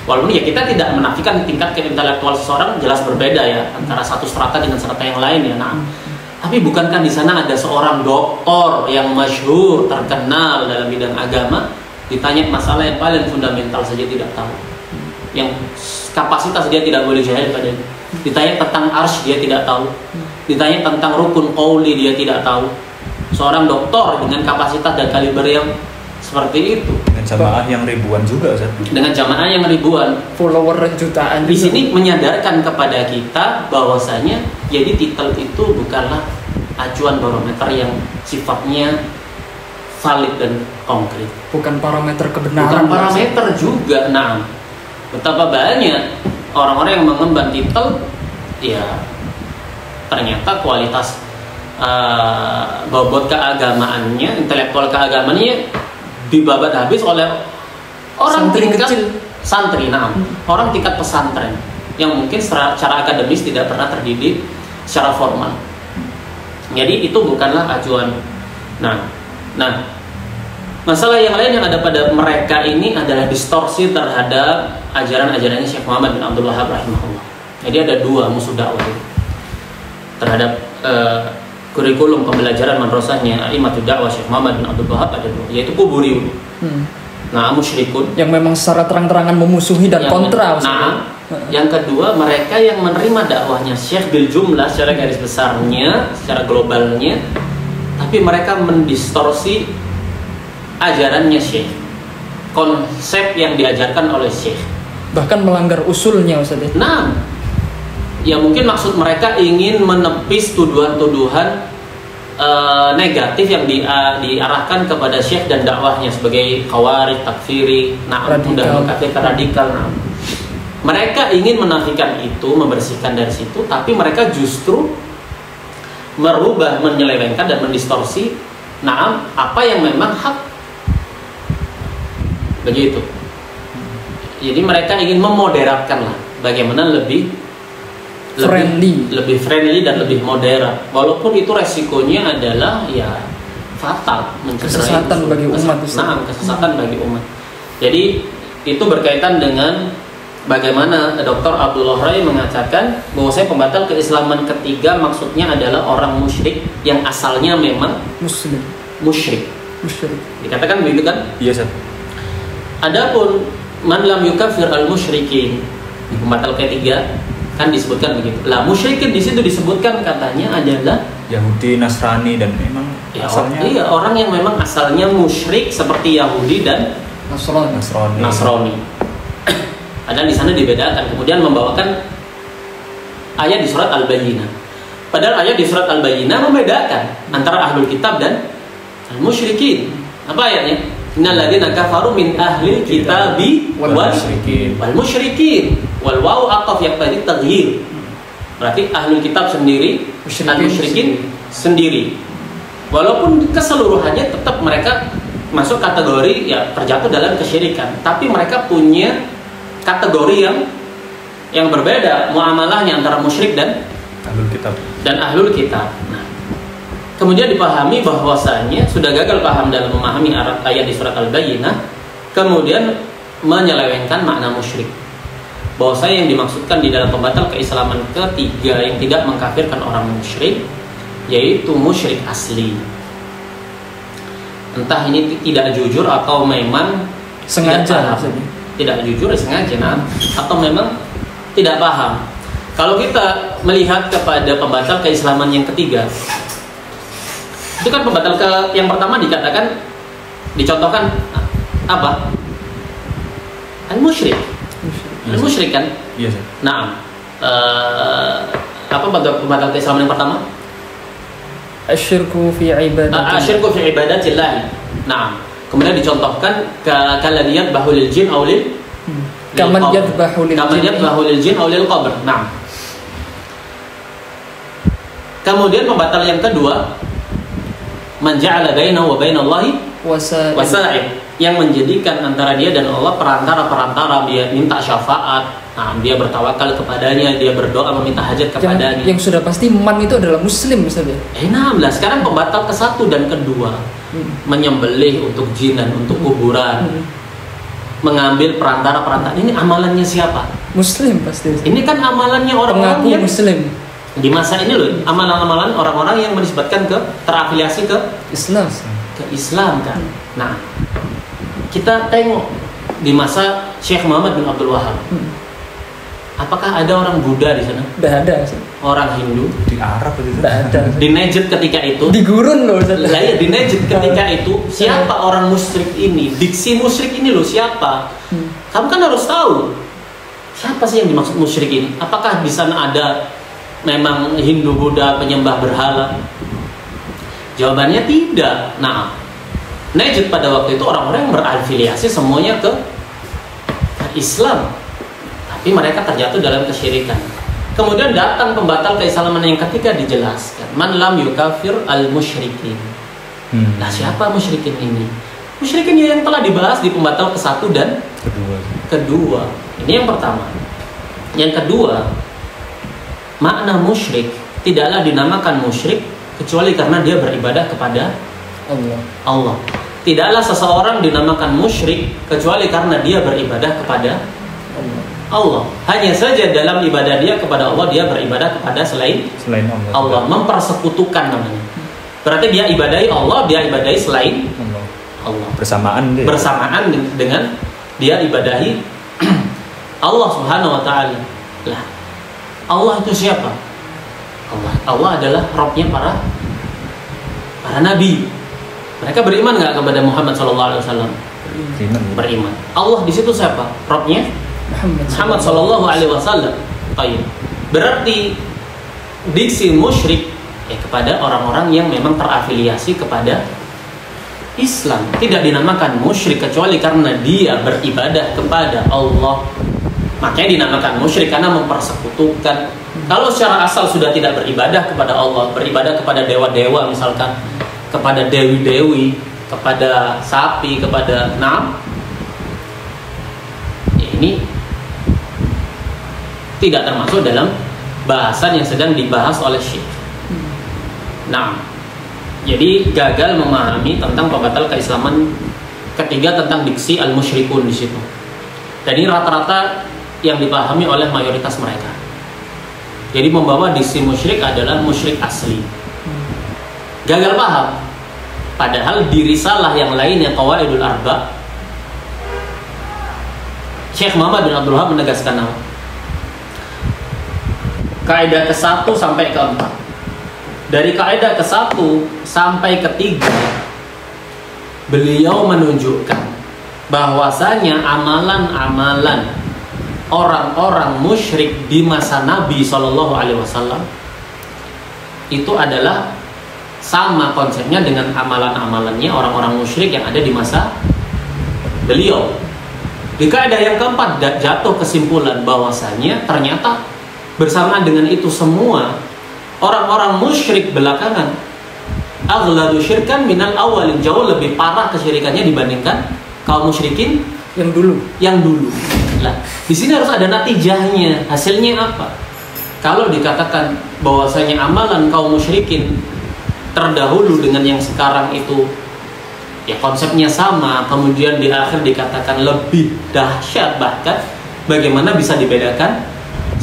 walaupun ya kita tidak menafikan tingkat keintelektual seseorang jelas berbeda ya antara satu strata dengan strata yang lain ya. Nah, tapi bukankah di sana ada seorang doktor yang masyhur, terkenal dalam bidang agama, ditanya masalah yang paling fundamental saja tidak tahu, yang kapasitas dia tidak boleh jahil padanya. Ditanya tentang arsy dia tidak tahu, ditanya tentang rukun qauli dia tidak tahu. Seorang doktor dengan kapasitas dan kaliber yang seperti itu, dengan jamaah yang ribuan juga Ustaz. Dengan jamaah yang ribuan, follower jutaan. Di sini menyadarkan kepada kita bahwasanya jadi titel itu bukanlah acuan barometer yang sifatnya valid dan konkret. Bukan parameter kebenaran. Bukan parameter juga. Nah, betapa banyak orang-orang yang mengemban titel, ya ternyata kualitas bobot keagamaannya, intelektual keagamaannya dibabat habis oleh orang santri, orang tingkat pesantren yang mungkin secara akademis tidak pernah terdidik secara formal. Jadi itu bukanlah acuan. Nah, masalah yang lain yang ada pada mereka ini adalah distorsi terhadap ajaran-ajarannya Syekh Muhammad bin Abdul Wahab rahimahullah. Jadi ada dua musuh dakwah terhadap kurikulum pembelajaran madrasahnya A'immatud Da'wah Syekh Muhammad bin Abdul Wahab, ada dua, yaitu kuburiyun. Musyrikun yang memang secara terang-terangan memusuhi dan kontra. Yang kedua, mereka yang menerima dakwahnya Syekh bil jumlah secara garis besarnya, secara globalnya, tapi mereka mendistorsi ajarannya Syekh, konsep yang diajarkan oleh Syekh, bahkan melanggar usulnya Ustaz. Ya mungkin maksud mereka ingin menepis tuduhan-tuduhan negatif yang diarahkan kepada Syekh dan dakwahnya sebagai khawarij, takfiri, radikal. Mereka ingin menafikan itu, membersihkan dari situ, tapi mereka justru merubah, menyelewengkan dan mendistorsi apa yang memang hak. Begitu. Jadi mereka ingin memoderatkan lah, bagaimana lebih lebih friendly dan lebih moderat. Walaupun itu resikonya adalah ya fatal, kesesatan bagi umat. Kesesatan bagi umat. Jadi itu berkaitan dengan bagaimana Dr. Abdullah Rai mengatakan bahwa pembatal keislaman ketiga maksudnya adalah orang musyrik yang asalnya memang musyrik. Dikatakan begitu kan? Iya, Ustaz. Adapun man lam yukafir al musyrikin, pembatal ketiga kan disebutkan begitu. Lah musyrikin di situ disebutkan katanya adalah Yahudi, Nasrani, dan memang ya, asalnya orang yang memang asalnya musyrik seperti Yahudi dan Nasrani. Padahal di sana dibedakan, kemudian membawakan ayat di surat Al-Bayyinah. Padahal ayat di surat Al-Bayyinah membedakan antara ahlul kitab dan al-musyrikin. Apa ayatnya? Innal ladzina kafaru min ahlil kitabi wal musyrikin wal wawu aqaf yaqtadi taghyir. Berarti ahlul kitab sendiri, al-musyrikin sendiri. Walaupun keseluruhannya tetap mereka masuk kategori ya terjatuh dalam kesyirikan, tapi mereka punya kategori yang berbeda muamalahnya antara musyrik dan ahlul kitab. Nah, kemudian dipahami bahwasanya sudah gagal paham dalam memahami ayat di surat Al-Bayyinah, kemudian menyelewengkan makna musyrik. Bahwasanya yang dimaksudkan di dalam pembatal keislaman ketiga yang tidak mengkafirkan orang musyrik yaitu musyrik asli. Entah ini tidak jujur atau memang sengaja, tidak jujur sengaja, atau memang tidak paham. Kalau kita melihat kepada pembatal keislaman yang ketiga, itu kan pembatal yang pertama dikatakan, dicontohkan apa? Al-musyrik. Al-musyrik kan? Iya. Nah, apa pembatal keislaman yang pertama? Asyirku fi ibadatillah. Nah, kemudian dicontohkan kaladiyat bahulil jin aulil kamadiyat bahulil jin aulil qabr. Nah, kemudian pembatal yang kedua, man ja'ala bainahu wa bainallahi wasa'id, yang menjadikan antara dia dan Allah perantara, dia minta syafaat. Nah, dia bertawakal kepadanya, dia berdoa meminta hajat kepadanya. Yang sudah pasti man itu adalah muslim misalnya. Nah, sekarang pembatal ke-1 dan kedua, menyembelih untuk jin dan untuk kuburan, mengambil perantara. Ini amalannya siapa? Muslim pasti. Ini kan amalannya orang-orang yang muslim. Di masa ini loh, amalan-amalan orang-orang yang menisbatkan terafiliasi ke Islam kan. Nah, kita tengok di masa Syekh Muhammad bin Abdul Wahab. Apakah ada orang Buddha di sana? Tidak ada. Orang Hindu di Arab itu? Tidak ada. Di Najd ketika itu. Di gurun loh. Iya, di Najd ketika itu siapa orang musyrik ini? Diksi musyrik ini loh siapa? Kamu kan harus tahu siapa sih yang dimaksud musyrik ini? Apakah di sana ada memang Hindu, Buddha, penyembah berhala? Jawabannya tidak. Nah, Najd pada waktu itu orang-orang yang berafiliasi semuanya ke Islam, tapi mereka terjatuh dalam kesyirikan. Kemudian datang pembatal keislaman yang ketiga, dijelaskan man lam yukafir al musyrikin. Nah, siapa musyrikin ini? Musyrikin yang telah dibahas di pembatal ke-1 dan kedua. Ini yang pertama. Yang kedua, makna musyrik tidaklah dinamakan musyrik kecuali karena dia beribadah kepada Allah. Tidaklah seseorang dinamakan musyrik kecuali karena dia beribadah kepada Allah. Hanya saja dalam ibadah dia kepada Allah, dia beribadah kepada selain Allah. Mempersekutukan namanya. Berarti dia ibadahi Allah, dia ibadahi selain Allah. Bersamaan dengan dia ibadahi Allah Subhanahu wa taala. Lah, Allah itu siapa? Allah adalah Rabbnya para nabi. Mereka beriman nggak kepada Muhammad SAW? Beriman. Allah di situ siapa? Rabbnya Muhammad SAW. Berarti diksi musyrik kepada orang-orang yang memang terafiliasi kepada Islam. Tidak dinamakan musyrik kecuali karena dia beribadah kepada Allah. Makanya dinamakan musyrik karena mempersekutukan. Kalau secara asal sudah tidak beribadah kepada Allah, beribadah kepada dewa-dewa misalkan, kepada dewi-dewi, kepada sapi, kepada ini tidak termasuk dalam bahasan yang sedang dibahas oleh Syekh. Nah, jadi gagal memahami tentang pembatal keislaman ketiga tentang diksi al-musyrikun di situ. Dan ini rata-rata yang dipahami oleh mayoritas mereka. Jadi membawa diksi musyrik adalah musyrik asli. Gagal paham. Padahal di risalah yang lainnya Qawaidul Arba, Syekh Muhammad bin Abdul Wahab menegaskan apa? Kaidah ke-1 sampai ke-4. Dari kaidah ke-1 sampai ke-3 beliau menunjukkan bahwasanya amalan-amalan orang-orang musyrik di masa Nabi SAW itu adalah sama konsepnya dengan amalan-amalannya orang-orang musyrik yang ada di masa beliau. Di kaidah yang keempat jatuh kesimpulan bahwasanya ternyata bersamaan dengan itu semua orang-orang musyrik belakangan aghladu syirkan minal awalin, jauh lebih parah kesyirikannya dibandingkan kaum musyrikin yang dulu. Nah, di sini harus ada natijahnya. Hasilnya apa? Kalau dikatakan bahwasanya amalan kaum musyrikin terdahulu dengan yang sekarang itu ya konsepnya sama, kemudian di akhir dikatakan lebih dahsyat, bahkan bagaimana bisa dibedakan?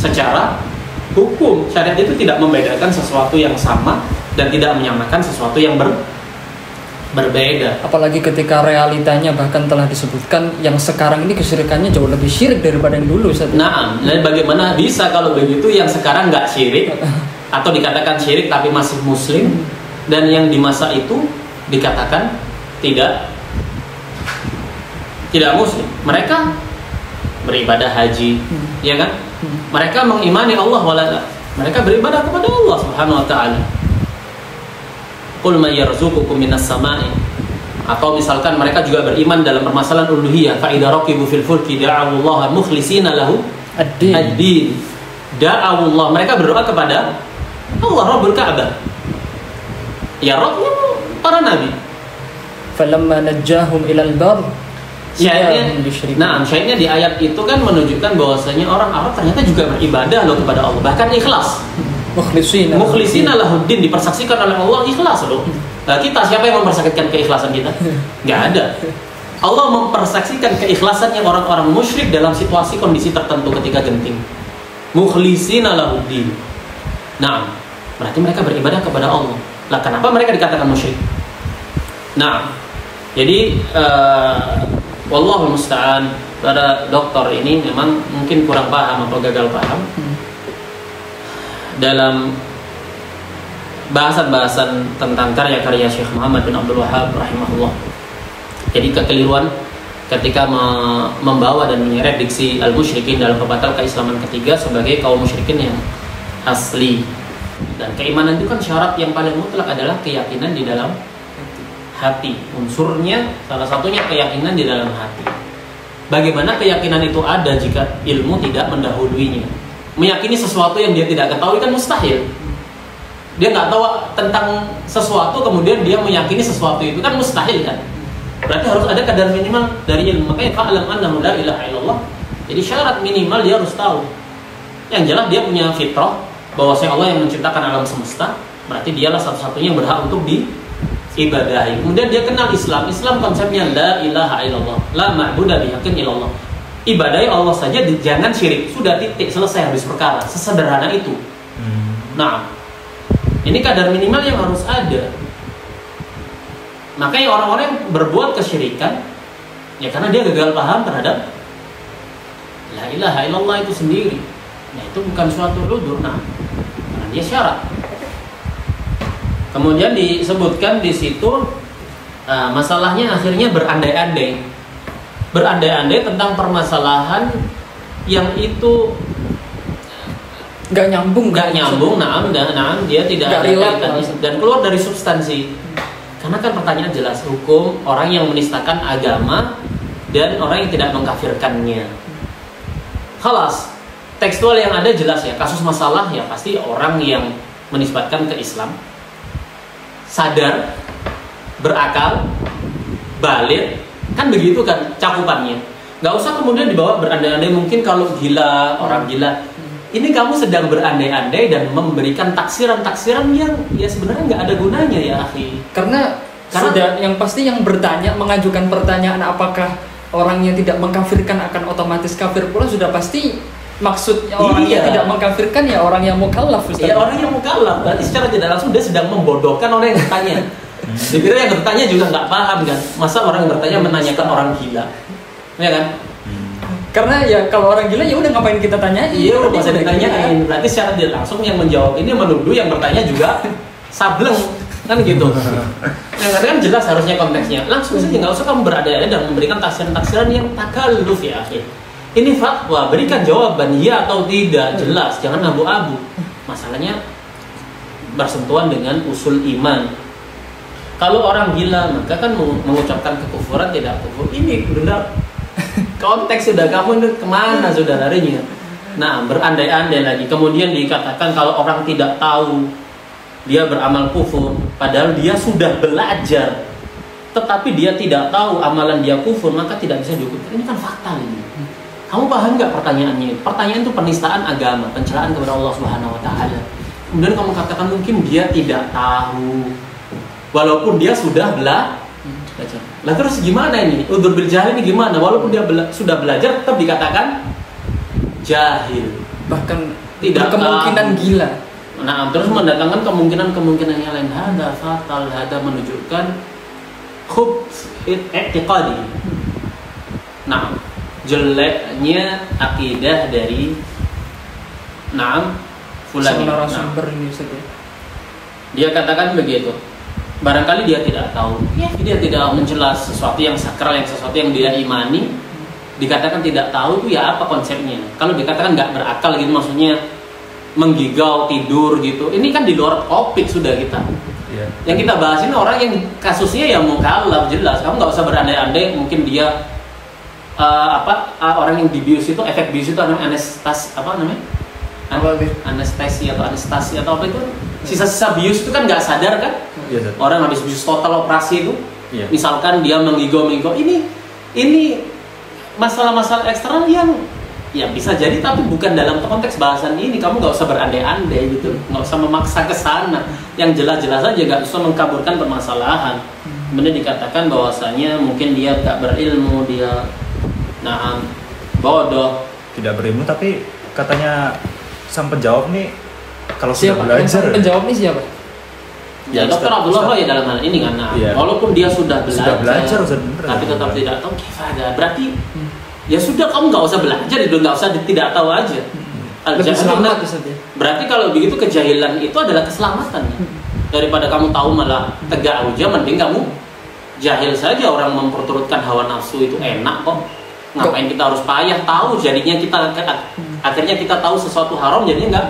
Secara hukum syariat itu tidak membedakan sesuatu yang sama dan tidak menyamakan sesuatu yang berbeda. Apalagi ketika realitanya bahkan telah disebutkan yang sekarang ini kesyirikannya jauh lebih syirik daripada yang dulu. Nah, dan bagaimana bisa kalau begitu yang sekarang nggak syirik atau dikatakan syirik tapi masih muslim, dan yang di masa itu dikatakan tidak muslim. Mereka beribadah haji, ya kan? Mereka mengimani Allah wala, mereka beribadah kepada Allah Subhanahu wa taala. Qul may yarzuqukum minas sama'i, atau misalkan mereka juga beriman dalam permasalahan uluhiyah, fa idza raqibu fil fulki da'u Allah mukhlishina lahu ad-din. Da'u Allah, mereka berdoa kepada Allah Rabbul Ka'bah. Ya Rabbnya para nabi. Falamma najjahum ilal bar. Syahidnya di ayat itu kan menunjukkan bahwasanya orang Arab ternyata juga beribadah loh kepada Allah, bahkan ikhlas. Mukhlishina lahuddin, dipersaksikan oleh Allah ikhlas loh. Nah, kita siapa yang mempersaksikan keikhlasan kita? Nggak ada. Allah mempersaksikan keikhlasannya orang-orang musyrik dalam situasi kondisi tertentu ketika genting. Mukhlishina lahuddin. Nah, berarti mereka beribadah kepada Allah. Lah kenapa mereka dikatakan musyrik? Nah, jadi wallahul musta'an, para dokter ini memang mungkin kurang paham atau gagal paham dalam bahasan-bahasan tentang karya-karya Syekh Muhammad bin Abdul Wahab rahimahullah. Jadi kekeliruan ketika membawa dan menyeret diksi al-musyrikin dalam pembatal keislaman ketiga sebagai kaum musyrikin yang asli. Dan keimanan itu kan syarat yang paling mutlak adalah keyakinan di dalam hati. Unsurnya salah satunya keyakinan di dalam hati. Bagaimana keyakinan itu ada jika ilmu tidak mendahuluinya? Meyakini sesuatu yang dia tidak ketahui kan mustahil. Dia nggak tahu tentang sesuatu kemudian dia meyakini sesuatu itu kan mustahil kan. Berarti harus ada kadar minimal dari ilmu. Makanya fa'lam annahu la ilaha illallah. Jadi syarat minimal dia harus tahu. Yang jelas dia punya fitrah bahwasanya Allah yang menciptakan alam semesta. Berarti dialah satu-satunya yang berhak untuk diibadahi. Kemudian dia kenal Islam. Islam konsepnya la ilaha illallah, la ma'budu bihaqqin illallah. Ibadahi Allah saja, jangan syirik. Sudah, titik, selesai, habis perkara. Sesederhana itu. Nah, ini kadar minimal yang harus ada. Makanya orang-orang yang berbuat kesyirikan ya karena dia gagal paham terhadap la ilaha illallah itu sendiri. Nah, itu bukan suatu udzur. Nah, karena dia syarat. Kemudian disebutkan di situ masalahnya akhirnya berandai-andai tentang permasalahan yang itu nggak nyambung. Nah, dia tidak ada kaitannya dan keluar dari substansi. Karena kan pertanyaan jelas, hukum orang yang menistakan agama dan orang yang tidak mengkafirkannya. Khalas, tekstual yang ada jelas ya, kasus masalah ya pasti orang yang menisbatkan ke Islam sadar, berakal, balik, kan begitu kan cakupannya. Nggak usah kemudian dibawa berandai-andai, mungkin kalau gila, orang gila ini kamu sedang berandai-andai dan memberikan taksiran-taksiran yang ya sebenarnya nggak ada gunanya ya akhi. Karena sudah yang pasti yang bertanya mengajukan pertanyaan apakah orang yang tidak mengkafirkan akan otomatis kafir pula sudah pasti maksudnya orang yang tidak mengkafirkan ya orang yang mukallaf. Ya orang yang mukallaf berarti secara tidak langsung dia sedang membodohkan orang yang bertanya. Dikira yang bertanya juga nggak paham kan? Masa orang yang bertanya menanyakan orang gila, ya kan? Karena ya kalau orang gila ya udah ngapain kita tanyain? Iya udah bisa ditanyain. Berarti secara tidak langsung yang menjawab ini menuduh yang bertanya juga sableng kan gitu. Yang kan jelas harusnya konteksnya. Langsung saja nggak usah kamu berada-ada dan memberikan taksiran-taksiran yang takalluf ya akhir. Ini fatwa, berikan jawaban ya atau tidak jelas, jangan abu-abu. Masalahnya bersentuhan dengan usul iman. Kalau orang gila maka kan mengucapkan kekufuran tidak kufur. Ini benar konteks sudah kamu ini kemana sudah larinya. Nah berandai-andai lagi. Kemudian dikatakan kalau orang tidak tahu dia beramal kufur, padahal dia sudah belajar, tetapi dia tidak tahu amalan dia kufur, maka tidak bisa dihukum. Ini kan fakta ini. Kamu paham nggak pertanyaannya? Pertanyaan itu penistaan agama, pencelaan kepada Allah Subhanahu Wa Taala. Kemudian kamu katakan mungkin dia tidak tahu, walaupun dia sudah belajar. Lah terus gimana ini? Udzur bil jahil ini gimana? Walaupun dia sudah belajar, tetap dikatakan jahil. Bahkan tidak kemungkinan gila. Nah, terus mendatangkan kemungkinan yang lain. Hada fatal, hada menunjukkan khubs i'tiqadi. Nah, jeleknya akidah dari fulan ini. Dia katakan begitu. Barangkali dia tidak tahu, dia tidak mencela sesuatu yang sakral, sesuatu yang dia imani. Dikatakan tidak tahu itu ya apa konsepnya? Kalau dikatakan nggak berakal gitu, maksudnya menggigau tidur gitu. Ini kan di luar topik sudah kita. Yang kita bahas ini orang yang kasusnya ya mukallaf jelas. Kamu nggak usah berandai-andai. Mungkin dia orang yang dibius itu, efek bius itu namanya anestesi atau apa itu, sisa-sisa bius itu kan nggak sadar kan? Orang habis bius total operasi itu, misalkan dia menggigau-migau, ini masalah-masalah eksternal yang ya bisa jadi, tapi bukan dalam konteks bahasan ini. Kamu nggak usah berandai-andai gitu, nggak usah memaksa ke sana. Yang jelas-jelas aja, nggak usah mengkaburkan permasalahan. Kemudian dikatakan bahwasanya mungkin dia tak berilmu, dia bodoh, tidak berilmu, tapi katanya sang penjawab nih kalau siapa? sudah belajar. Penjawab nih siapa? Ya Dr. Abdullah Roy dalam hal ini kan. Walaupun dia sudah belajar tapi tetap tidak tahu kifada. Berarti ya sudah, kamu nggak usah belajar itu, nggak usah tidak tahu aja. Berarti kalau begitu kejahilan itu adalah keselamatan. Daripada kamu tahu malah tegak hujah, mending kamu jahil saja. Orang memperturutkan hawa nafsu itu enak kok. Ngapain kita harus payah tahu? Jadinya kita akhirnya kita tahu sesuatu haram, jadinya nggak.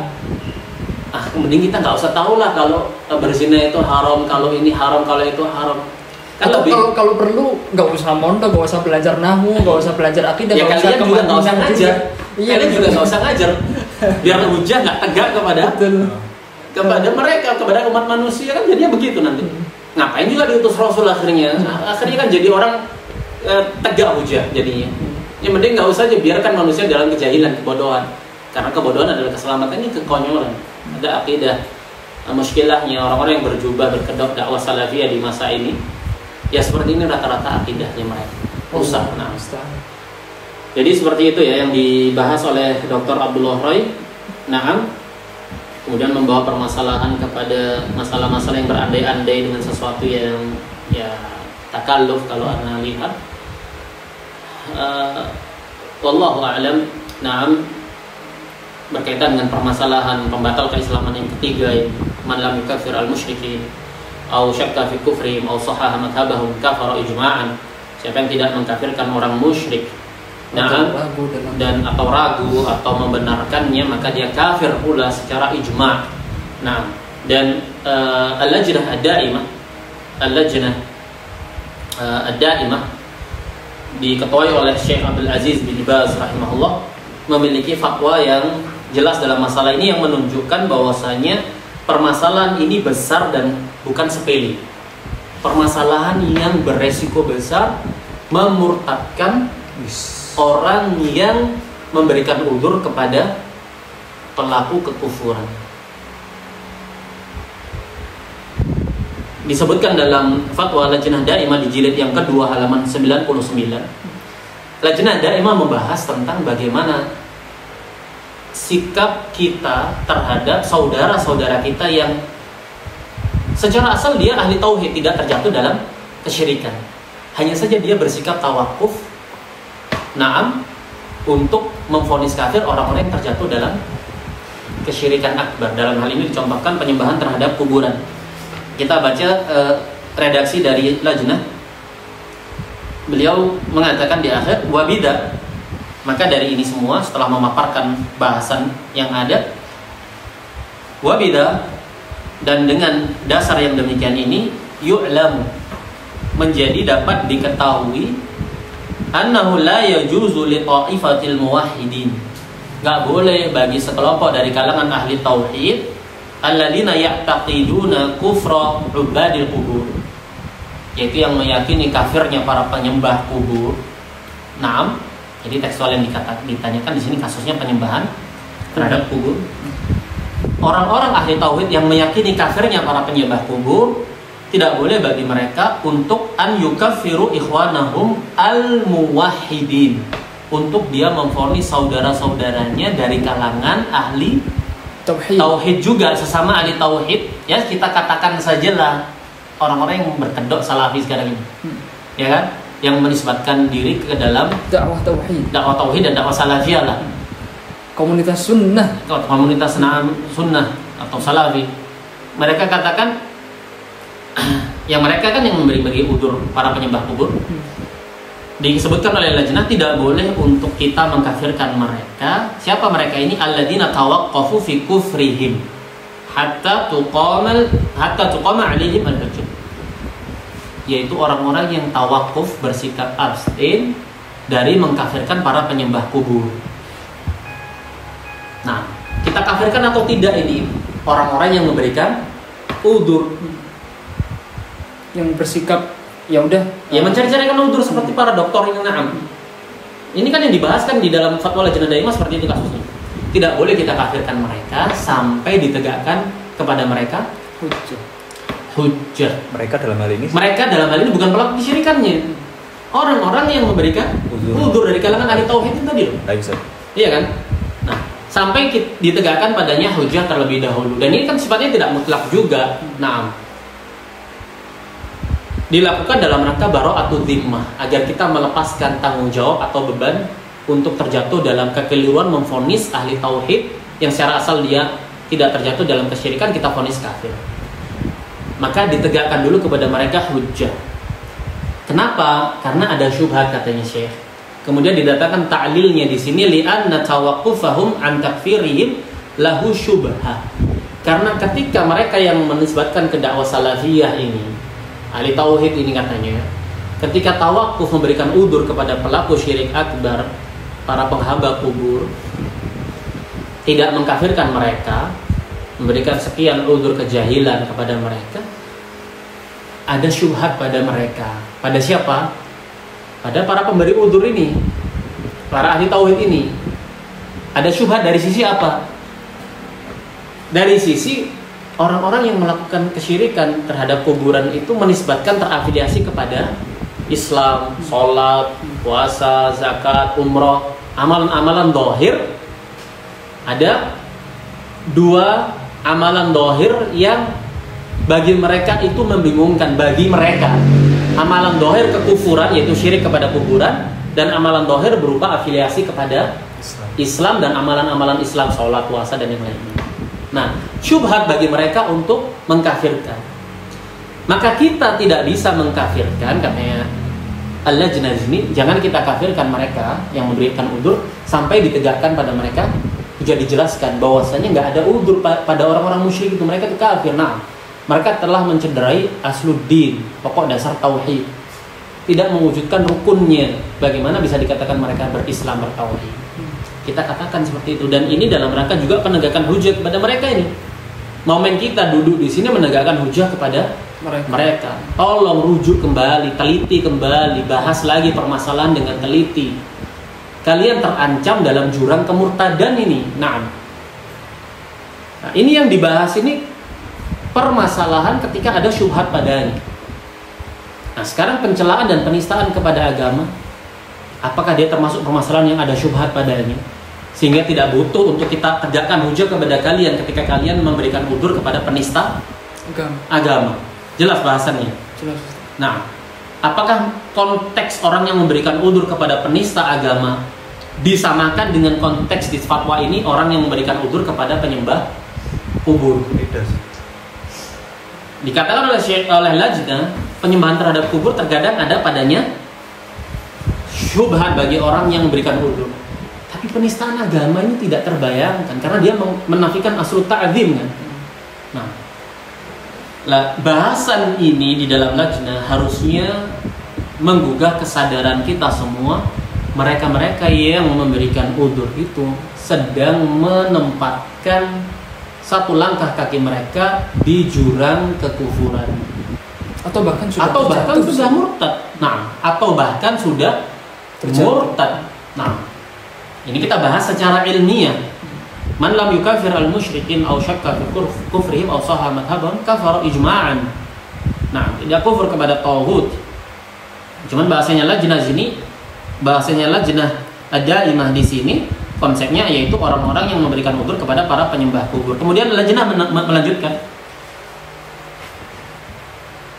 Mending kita nggak usah tahu lah kalau berzina itu haram, kalau ini haram, kalau itu haram. Kalau perlu nggak usah mondok, nggak usah belajar nahwu, nggak usah belajar akidah. Ya kalian juga nggak usah ngajar. Kalian juga nggak usah ngajar. Biar hujah nggak tegak kepada mereka, kepada umat manusia kan jadinya begitu nanti. Ngapain juga diutus Rasul akhirnya? Akhirnya kan jadi orang tegak hujah jadinya. Yang penting nggak usah aja, biarkan manusia dalam kejahilan, kebodohan. Karena kebodohan adalah keselamatan, ini kekonyolan. Ada akidah muskilahnya orang-orang yang berjubah berkedok dakwah salafiyah di masa ini. Ya seperti ini rata-rata akidahnya mereka. Rusak. Jadi seperti itu ya yang dibahas oleh Dr. Abdullah Roy. Kemudian membawa permasalahan kepada masalah-masalah yang berandai-andai dengan sesuatu yang ya takalluf kalau Anda lihat. Wallahu a'lam. Berkaitan dengan permasalahan pembatal keislaman yang ketiga, man lam yukafir al-musyrikin au syakka fi kufrihim au sahaha madhhabahum kafara ijma'an. Siapa yang tidak mengkafirkan orang musyrik dan atau ragu atau membenarkannya, maka dia kafir pula secara ijma'. Dan al-lajnah ad-daimah diketuai oleh Syekh Abdul Aziz bin Baz rahimahullah, memiliki fatwa yang jelas dalam masalah ini yang menunjukkan bahwasanya permasalahan ini besar dan bukan sepele. Permasalahan yang beresiko besar, memurtadkan orang yang memberikan udzur kepada pelaku kekufuran. Disebutkan dalam fatwa Lajnah Daimah di jilid yang kedua halaman 99. Lajnah Daimah membahas tentang bagaimana sikap kita terhadap saudara-saudara kita yang secara asal dia ahli tauhid, tidak terjatuh dalam kesyirikan. Hanya saja dia bersikap tawakuf, na'am, untuk memvonis kafir orang-orang yang terjatuh dalam kesyirikan akbar. Dalam hal ini dicontohkan penyembahan terhadap kuburan. Kita baca redaksi dari Lajnah. Beliau mengatakan di akhir wabida. Maka dari ini semua setelah memaparkan bahasan yang ada, wabida, dan dengan dasar yang demikian ini yu'lamu, menjadi dapat diketahui annahu la yajuzu li ta'ifatil muwahhidin, enggak boleh bagi sekelompok dari kalangan ahli tauhid alladzina ya'taqiduna kufra ubadil qubur, yaitu yang meyakini kafirnya para penyembah kubur. Naam, jadi tekstual yang ditanyakan di sini kasusnya penyembahan terhadap kubur. Orang-orang ahli tauhid yang meyakini kafirnya para penyembah kubur, tidak boleh bagi mereka untuk an yukaffiru ikhwanahum al-muwahhidin, untuk dia memvonis saudara-saudaranya dari kalangan ahli tauhid juga, sesama ahli tauhid. Ya, kita katakan sajalah orang-orang yang berkedok salafi sekarang ini, ya kan, yang menisbatkan diri ke dalam dakwah tauhid dan dakwah salafiyah lah, komunitas sunnah sunnah atau salafi. Mereka katakan yang mereka kan yang memberi udzur para penyembah kubur. Disebutkan oleh Lajnah tidak boleh untuk kita mengkafirkan mereka. Siapa mereka ini? Alladzina tawaqqafu fi kufrihim hatta tuqama alaihim al-hujjah, yaitu orang-orang yang tawakuf, bersikap abstain dari mengkafirkan para penyembah kubur. Nah, kita kafirkan atau tidak ini orang-orang yang memberikan udzur, yang bersikap ya udah, ya mencari-carikan udzur seperti para dokter yang na'am. Ini kan yang dibahaskan di dalam fatwa Lajnah Daimah seperti itu kasusnya. Tidak boleh kita kafirkan mereka sampai ditegakkan kepada mereka hujjah. Mereka dalam hal ini Bukan pelaku kesyirikannya, orang-orang yang memberikan udzur dari kalangan ahli tauhid itu tadi loh. Iya kan? Nah, sampai ditegakkan padanya hujjah terlebih dahulu. Dan ini kan sifatnya tidak mutlak juga. Nah, dilakukan dalam rangka bara'atul dhimmah, agar kita melepaskan tanggung jawab atau beban untuk terjatuh dalam kekeliruan memvonis ahli tauhid yang secara asal dia tidak terjatuh dalam kesyirikan, kita vonis kafir. Maka ditegakkan dulu kepada mereka hujjah. Kenapa? Karena ada syubhat katanya Syekh. Kemudian didatangkan ta'lilnya di sini, li'anna tawaqqufahum an takfirihim lahu syubhah. Karena ketika mereka yang menisbatkan ke dakwah salafiyah ini, ahli tauhid ini katanya, ketika tawakuf memberikan udzur kepada pelaku syirik akbar, para penghamba kubur, tidak mengkafirkan mereka, memberikan sekian udzur kejahilan kepada mereka, ada syubhat pada mereka. Pada siapa? Pada para pemberi udzur ini, para ahli tauhid ini. Ada syubhat dari sisi apa? Dari sisi orang-orang yang melakukan kesyirikan terhadap kuburan itu menisbatkan terafiliasi kepada Islam, sholat, puasa, zakat, umroh, amalan-amalan dohir. Ada dua amalan dohir yang bagi mereka itu membingungkan. Bagi mereka, amalan dohir kekufuran, yaitu syirik kepada kuburan, dan amalan dohir berupa afiliasi kepada Islam dan amalan-amalan Islam, sholat, puasa, dan yang lainnya. Nah, syubhat bagi mereka untuk mengkafirkan. Maka kita tidak bisa mengkafirkan, katanya Al-Lajnah ini, jangan kita kafirkan mereka yang memberikan udzur sampai ditegakkan pada mereka, sudah dijelaskan bahwasanya nggak ada udzur pada orang-orang musyrik itu, mereka itu kafir. Nah, mereka telah mencederai asluddin, pokok dasar tauhid, tidak mewujudkan rukunnya. Bagaimana bisa dikatakan mereka berislam, bertauhid? Kita katakan seperti itu. Dan ini dalam rangka juga penegakan hujah kepada mereka ini. Momen kita duduk di sini menegakkan hujah kepada mereka. Tolong rujuk kembali, teliti kembali, bahas lagi permasalahan dengan teliti. Kalian terancam dalam jurang kemurtadan ini. Nah, Nah, ini yang dibahas ini permasalahan ketika ada syubhat padanya. Nah, sekarang pencelaan dan penistaan kepada agama, apakah dia termasuk permasalahan yang ada syubhat padanya? Sehingga tidak butuh untuk kita tegakkan hujah kepada kalian ketika kalian memberikan udzur kepada penista agama. Jelas bahasannya? Jelas. Nah, apakah konteks orang yang memberikan udzur kepada penista agama disamakan dengan konteks di fatwa ini orang yang memberikan udzur kepada penyembah kubur? Dikatakan oleh lajnah, penyembahan terhadap kubur terkadang ada padanya syubhat bagi orang yang memberikan udzur. Tapi penistaan agama ini tidak terbayangkan karena dia menafikan aslu ta'zim kan. Nah, bahasan ini di dalam lajnah harusnya menggugah kesadaran kita semua. Mereka-mereka yang memberikan udzur itu sedang menempatkan satu langkah kaki mereka di jurang kekufuran, atau bahkan sudah murtad. Nah, atau bahkan sudah murtad. Nah, ini kita bahas secara ilmiah. Man lam yukafir al-musyrikin aw syakka fi kufrihim aw sahha madhhabahum kafara ijma'an. Nah, tidak kufur kepada tauhid. Cuman bahasanya lajnah sini, bahasanya lajnah ad-daimah di sini konsepnya yaitu orang-orang yang memberikan udzur kepada para penyembah kubur. Kemudian lajnah melanjutkan,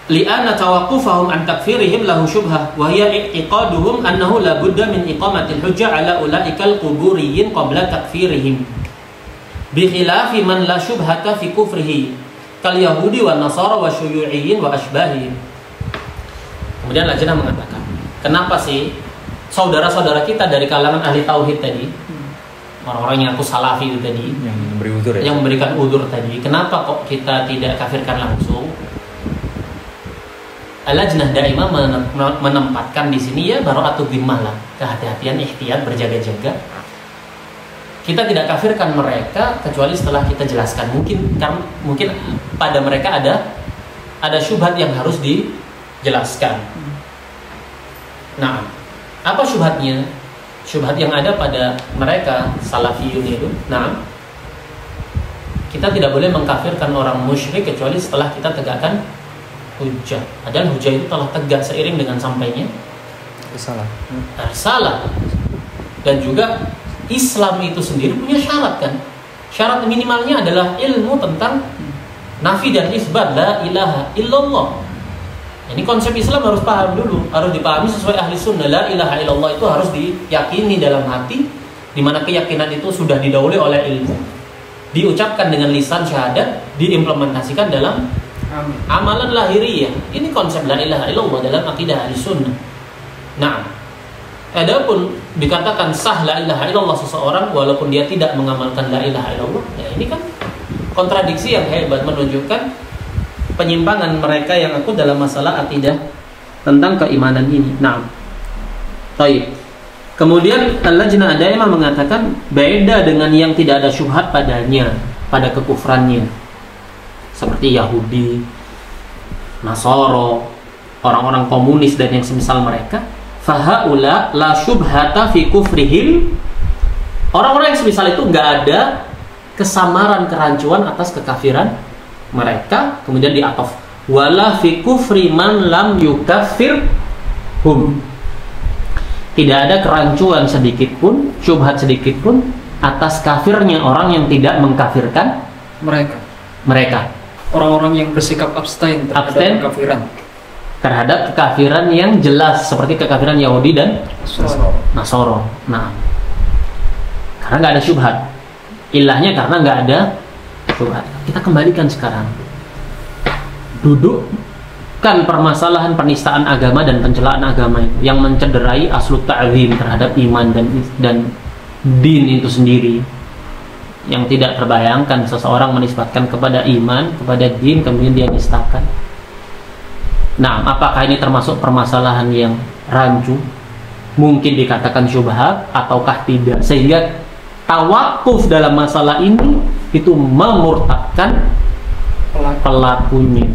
li'anna tawaqqufahum an takfirihim lahu syubhah wa hiya i'tiqaduhum annahu la budda min iqamatil hujjah ala ulaikal quburiyyin qabla takfirihim bi khilafi man la syubhata fi kufrihi kal yahudi wan nasara wa syuyu'iyyin wa asbahihim. Kemudian lajnah mengatakan, kenapa sih saudara-saudara kita dari kalangan ahli tauhid tadi, orang-orang yang aku salafi itu tadi, yang memberi udzur ya, yang memberikan udzur tadi, kenapa kok kita tidak kafirkan langsung? Al-Lajnah Daimah menempatkan di sini ya bara'atu dhimmah lah, kehati-hatian, ihtiyat, berjaga-jaga. Kita tidak kafirkan mereka kecuali setelah kita jelaskan. Mungkin pada mereka ada syubhat yang harus dijelaskan. Nah, apa syubhatnya? Syubhat yang ada pada mereka salafiyun itu. Nah, kita tidak boleh mengkafirkan orang musyrik kecuali setelah kita tegakkan hujjah. Padahal hujjah itu telah tegak seiring dengan sampainya risalah. Dan juga Islam itu sendiri punya syarat kan. Syarat minimalnya adalah ilmu tentang nafi dan isbat la ilaha illallah. Ini konsep Islam harus paham dulu, harus dipahami sesuai ahli sunnah. La ilaha illallah itu harus diyakini dalam hati, di mana keyakinan itu sudah didahului oleh ilmu, diucapkan dengan lisan syahadat, diimplementasikan dalam amalan lahiriah. Ini konsep la ilaha illallah dalam akidah ahli sunnah. Nah, adapun dikatakan sah la ilaha illallah seseorang walaupun dia tidak mengamalkan la ilaha illallah, ya ini kan kontradiksi yang hebat, menunjukkan penyimpangan mereka yang aku dalam masalah akidah tentang keimanan ini. Nah, baik. Kemudian Al-Lajnah Daimah mengatakan beda dengan yang tidak ada syubhat padanya, pada kekufrannya, seperti Yahudi, Nasoro, orang-orang komunis dan yang semisal mereka. Fahaula la syubhata fi kufrihim. Orang-orang yang semisal itu nggak ada kesamaran, kerancuan atas kekafiran mereka. Kemudian diatof wala fi kufri man lam yukaffir hum. Tidak ada kerancuan sedikit pun, syubhat sedikit pun atas kafirnya orang yang tidak mengkafirkan mereka. Orang-orang yang bersikap abstain terhadap kekafiran, terhadap kekafiran yang jelas seperti kekafiran Yahudi dan Nasoro. Nah, karena nggak ada syubhat, ilahnya karena nggak ada syubhat. Kita kembalikan sekarang, dudukkan permasalahan penistaan agama dan pencelaan agama itu yang mencederai aslu ta'zim terhadap iman dan din itu sendiri, yang tidak terbayangkan seseorang menisbatkan kepada iman, kepada din, kemudian dia nistakan. Nah, apakah ini termasuk permasalahan yang rancu? Mungkin dikatakan syubhat ataukah tidak? Sehingga tawakuf dalam masalah ini itu memurtadkan pelakunya.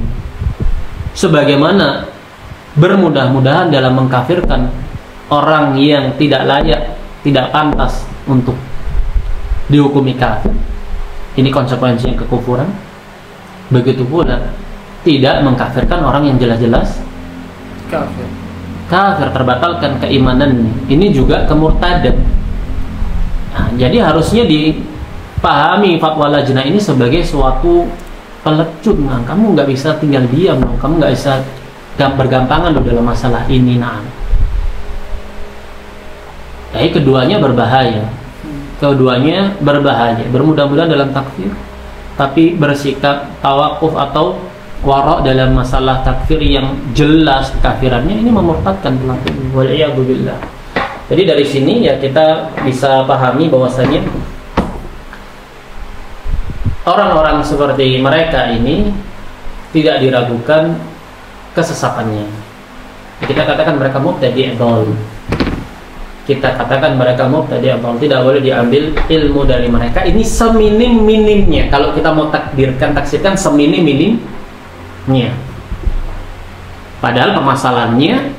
Sebagaimana bermudah-mudahan dalam mengkafirkan orang yang tidak layak, tidak pantas untuk dihukumi kafir, Ini konsekuensinya kekufuran. Begitu pula tidak mengkafirkan orang yang jelas-jelas kafir, terbatalkan keimanannya. Ini juga kemurtadan. Nah, jadi harusnya dipahami fatwa lajnah ini sebagai suatu pelecut. Nah, kamu nggak bisa tinggal diam dong, kamu nggak bisa bergampangan loh dalam masalah ini. Nah, jadi keduanya berbahaya. Bermudah-mudahan dalam takfir, tapi bersikap tawakuf atau warok dalam masalah takfir yang jelas kafirannya, ini memurtadkan pelaku. Wal'iyadzubillah. Jadi dari sini ya kita bisa pahami bahwasanya orang-orang seperti mereka ini tidak diragukan kesesatannya. Kita katakan mereka mubtadi' dhal. Kita katakan mereka mubtadi' dhal, tidak boleh diambil ilmu dari mereka. Ini seminim-minimnya. Kalau kita mau taksirkan seminim-minimnya. Padahal permasalahannya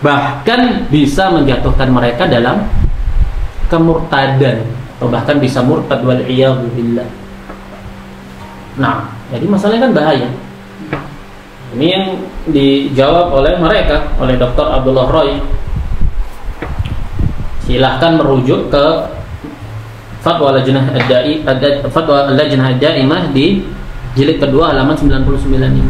bahkan bisa menjatuhkan mereka dalam kemurtadan, atau bahkan bisa murtad, wal'iyadzubillah. Nah, jadi masalahnya kan bahaya. Ini yang dijawab oleh mereka, oleh Dr. Abdullah Roy. Silahkan merujuk ke Fatwa Lajnah Ad-Daimah di jilid kedua halaman 99 ini.